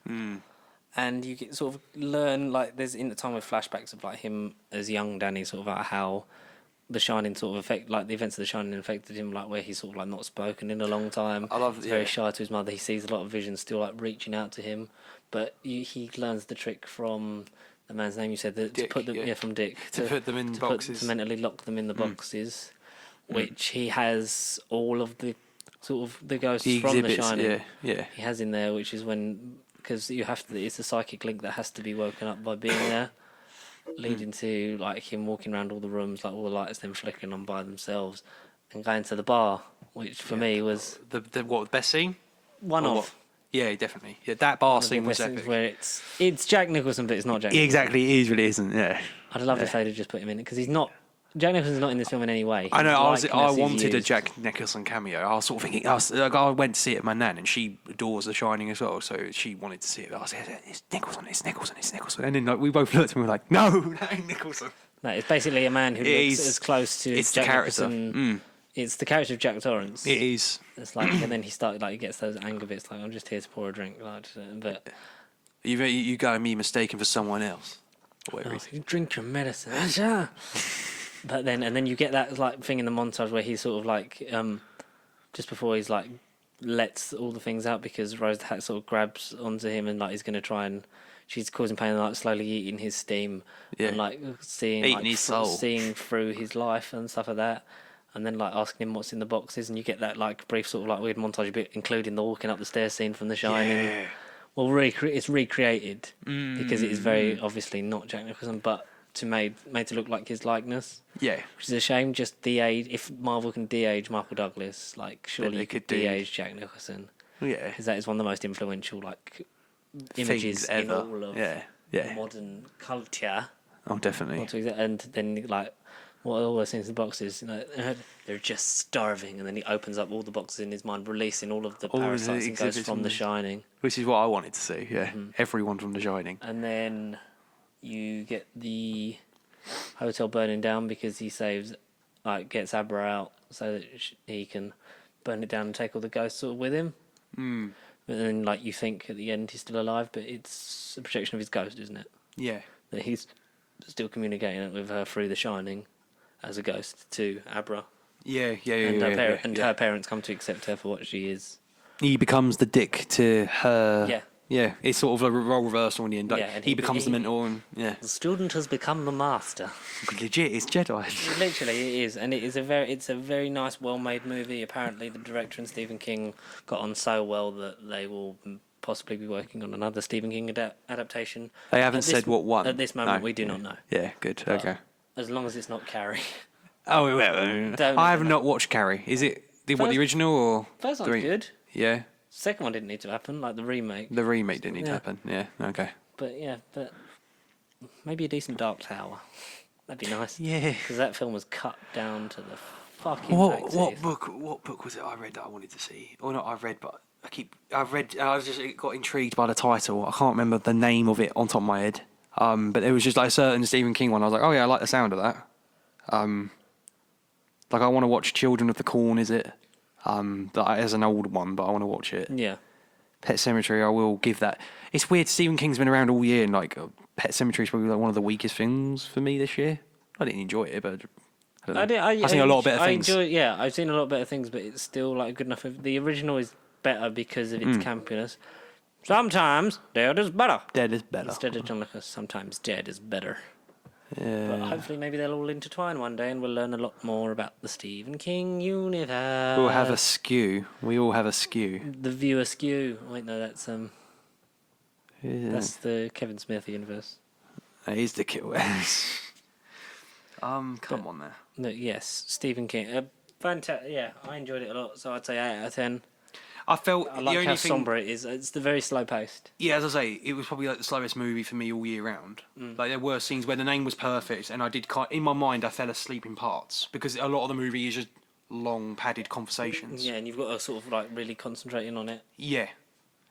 And you get sort of learn, like, there's in the time with flashbacks of like him as young Danny, sort of about how the Shining sort of the events of the Shining affected him, like where he's sort of like not spoken in a long time. He's very shy to his mother. He sees a lot of visions still like reaching out to him, but he learns the trick from the man's name you said, Dick, to put them from Dick to put them in boxes, to mentally lock them in the boxes, which he has all of the sort of the ghosts from the Shining. Yeah. He has in there, which is because you have to. It's a psychic link that has to be woken up by being there. Leading to like him walking around all the rooms, like all the lights then flickering on by themselves, and going to the bar, which for me was the best scene. One of. What? Yeah, definitely. Yeah, that bar scene was epic. Where it's Jack Nicholson, but it's not Jack. Yeah, exactly, it is, but it isn't. Yeah. I'd love if they'd have just put him in it, because he's not. Jack Nicholson's not in this film in any way. I know. I wanted a Jack Nicholson cameo. I was sort of thinking. I went to see it with my nan, and she adores The Shining as well, so she wanted to see it. I was like, "It's Nicholson, it's Nicholson, it's Nicholson." And then like, we both looked and we were like, "No, that ain't Nicholson." No, it's basically a man who looks as close to it's Jack the character. Nicholson. It's the character of Jack Torrance. It is. It's like, and then he started like he gets those anger bits, like I'm just here to pour a drink, like. But you got me mistaken for someone else. You drink your medicine. But then you get that like thing in the montage where he's sort of like just before he's like lets all the things out, because Rose the Hat sort of grabs onto him and like he's going to try and she's causing pain and like slowly eating his steam and like seeing his soul, seeing through his life and stuff like that, and then like asking him what's in the boxes, and you get that like brief sort of like weird montage bit, including the walking up the stairs scene from The Shining. Yeah. Well, it's recreated because it is very obviously not Jack Nicholson, but made to look like his likeness. Yeah. Which is a shame, just de-age. If Marvel can de-age Michael Douglas, like surely they could de-age Jack Nicholson. Yeah. Because that is one of the most influential like images in all of modern culture. Oh, definitely. And then like what all those things in the boxes, they're just starving, and then he opens up all the boxes in his mind, releasing all of the parasites and ghosts from The Shining. Which is what I wanted to see, everyone from The Shining. And then you get the hotel burning down because he gets Abra out so that he can burn it down and take all the ghosts sort of with him. But then, like, you think at the end he's still alive, but it's a projection of his ghost, isn't it? Yeah. That he's still communicating with her through The Shining as a ghost to Abra. And her parents come to accept her for what she is. He becomes the dick to her. Yeah. Yeah, it's sort of a role reversal in the end. Like, and he becomes the mentor, and the student has become the master. Legit, it's Jedi. Literally, it is, and it's a very nice, well-made movie. Apparently, the director and Stephen King got on so well that they will possibly be working on another Stephen King adaptation. They haven't said what one. At this moment, we do not know. Yeah, good. Okay. As long as it's not Carrie. Oh, I have not watched Carrie. Is it the original or? First one's good. Yeah. Second one didn't need to happen, like the remake. The remake didn't need to happen. Yeah. Okay. But maybe a decent Dark Tower. That'd be nice. Yeah. Because that film was cut down to the fucking What book was it I read that I wanted to see? Or not I read, but I got intrigued by the title. I can't remember the name of it on top of my head. But it was just like a certain Stephen King one. I was like, oh yeah, I like the sound of that. Like I want to watch Children of the Corn, is it? That is an old one, but I want to watch it. Yeah. Pet Sematary, I will give that. It's weird. Stephen King's been around all year, and like Pet Sematary is probably like one of the weakest things for me this year. I didn't enjoy it, but I don't know. I've seen a lot of better things. I've seen a lot of better things, but it's still like good enough. The original is better because of its campiness. Sometimes dead is better. Dead is better. Instead of John Lucas, sometimes dead is better. Yeah. But hopefully maybe they'll all intertwine one day and we'll learn a lot more about the Stephen King universe. We'll have a skew. We all have a skew. The viewer skew. Wait, no, that's the Kevin Smith universe. That is the kill. Come on there. No, yes, Stephen King. Fantastic. Yeah, I enjoyed it a lot, so I'd say 8 out of 10. I felt I like how sombre it is. It's the very slow paced. Yeah, as I say, it was probably like the slowest movie for me all year round. Like there were scenes where the name was perfect, and I did in my mind I fell asleep in parts because a lot of the movie is just long padded conversations. Yeah, and you've got to sort of like really concentrate in on it. Yeah,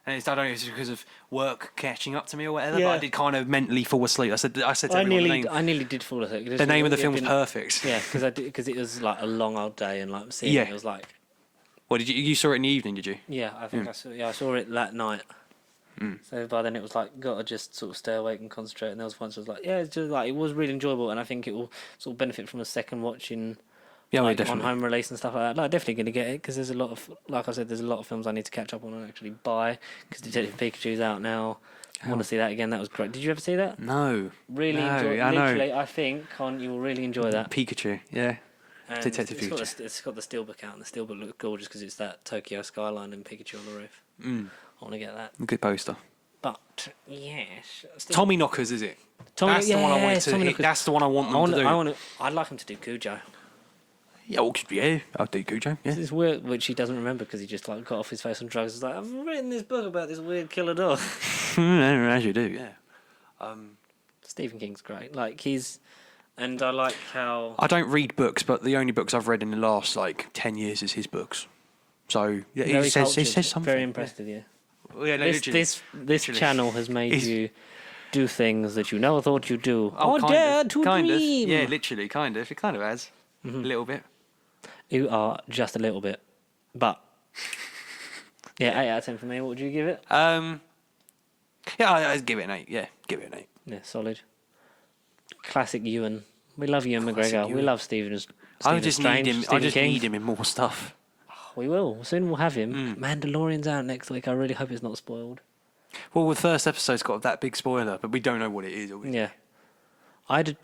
and I don't know if it's because of work catching up to me or whatever. Yeah. But I did kind of mentally fall asleep. I said to everyone the name. I nearly did fall asleep. The name of the film was perfect. Yeah, because it was like a long old day, and like seeing it was like. Well, you saw it in the evening, did you? Yeah, I think I saw it that night. So by then it was like got to just sort of stay awake and concentrate. And there was once I was like, it's just like it was really enjoyable, and I think it will sort of benefit from a second watching. Yeah, like, definitely. On home release and stuff like that. Like, definitely going to get it because there's a lot of, like I said, there's a lot of films I need to catch up on and actually buy because Detective Pikachu's out now. I want to see that again. That was great. Did you ever see that? No. Really enjoy it. Literally, I think you will really enjoy that. Pikachu, yeah. And Detective Pikachu. It's got the steelbook out, and the steelbook looks gorgeous because it's that Tokyo skyline and Pikachu on the roof. I want to get that. Good poster. But yes, Tommy Knockers, is it? That's the one I wanted to hit. That's the one I want them to do. I'd like him to do Cujo. Yeah, I'll do Cujo. Yeah. This is weird, which he doesn't remember because he just like got off his face on drugs. He's like, I've written this book about this weird killer dog. As you do, yeah. Stephen King's great. Like and I like how I don't read books, but the only books I've read in the last like 10 years is his books. So yeah, he says something. Very impressed with you. Well, yeah, no, this channel has made you do things that you never thought you'd do. Dare to dream. Yeah, literally, kind of. It kind of has a little bit. You are just a little bit, but yeah, 8 out of 10 for me. What would you give it? Yeah, I'd give it an 8. Yeah, give it an 8. Yeah, solid. Classic Ewan. We love Ewan McGregor. We love Stephen. I just need him in more stuff. We will. Soon we'll have him. Mandalorian's out next week. I really hope it's not spoiled. Well, the first episode's got that big spoiler, but we don't know what it is. Yeah. I had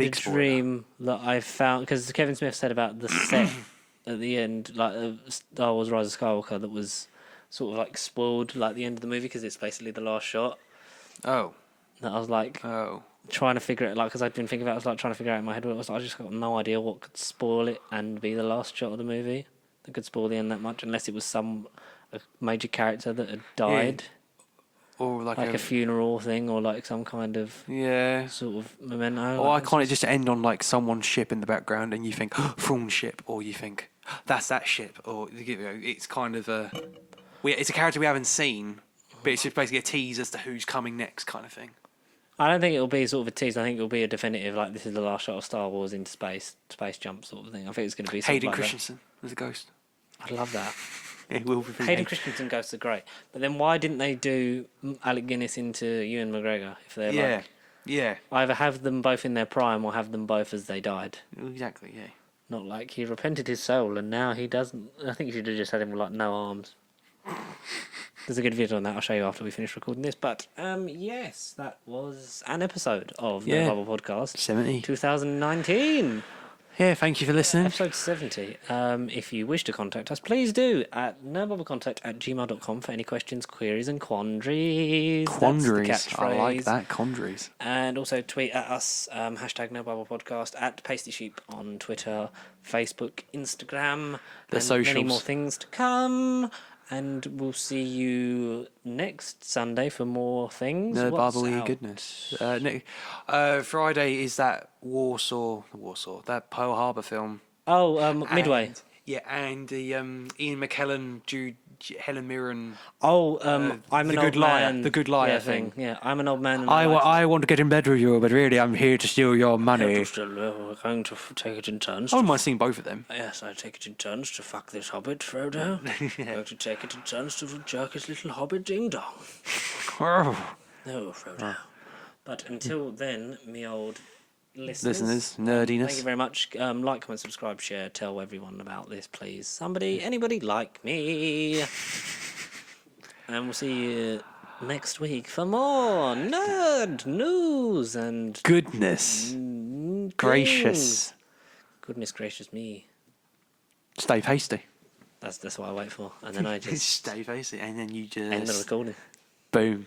a dream that I found, because Kevin Smith said about the set at the end, like Star Wars Rise of Skywalker, that was sort of like spoiled, like the end of the movie, because it's basically the last shot. Oh. That I was like, trying to figure it, like, because I'd been thinking about it, I was like trying to figure out in my head what it was. I just got no idea what could spoil it and be the last shot of the movie that could spoil the end that much, unless it was a major character that had died. Yeah. Or like a funeral thing, or like some kind of sort of memento. Or like, can't it just end on like someone's ship in the background, and you think Thrawn's ship, or you think that's that ship, or it's kind of it's a character we haven't seen, but it's just basically a tease as to who's coming next, kind of thing. I don't think it'll be sort of a tease. I think it'll be a definitive, like, this is the last shot of Star Wars into space jump sort of thing. I think it's going to be something Hayden like Christensen as a ghost. I love that. It will be. Hayden Christensen ghosts are great, but then why didn't they do Alec Guinness into Ewan McGregor? If they're either have them both in their prime or have them both as they died. Exactly. Yeah. Not like he repented his soul and now he doesn't. I think you should have just had him with like no arms. There's a good video on that. I'll show you after we finish recording this. But yes, that was an episode of the Bubble Podcast 70 2019. Yeah, thank you for listening. Episode 70. If you wish to contact us, please do at nobubblecontact@gmail.com for any questions, queries, and quandaries. Quandaries. I like that. Quandaries. And also tweet at us, hashtag #NoBubblePodcast, at Pasty Sheep on Twitter, Facebook, Instagram. The socials. Many more things to come. And we'll see you next Sunday for more things. No What's bubbly out? goodness. Friday is that Warsaw, that Pearl Harbor film. Midway. And, yeah, and the Ian McKellen, Helen Mirren. I'm The an Good old Liar, man. The Good Liar yeah, thing. Yeah, I'm an old man. And I want to get in bed with you, but really I'm here to steal your money. We're going to take it in turns. I wouldn't mind seeing both of them. Yes, I take it in turns to fuck this hobbit, Frodo. I'm going to take it in turns to jerk his little hobbit ding-dong. Oh. No, Frodo. But until then, me old listeners, nerdiness. thank you very much. Like, comment, subscribe, share, tell everyone about this, please. Anybody like me. And we'll see you next week for more nerd news and Goodness gracious. Goodness gracious me. Stay pasty. That's what I wait for. And then I just Stay pasty, and then you just end the recording. boom.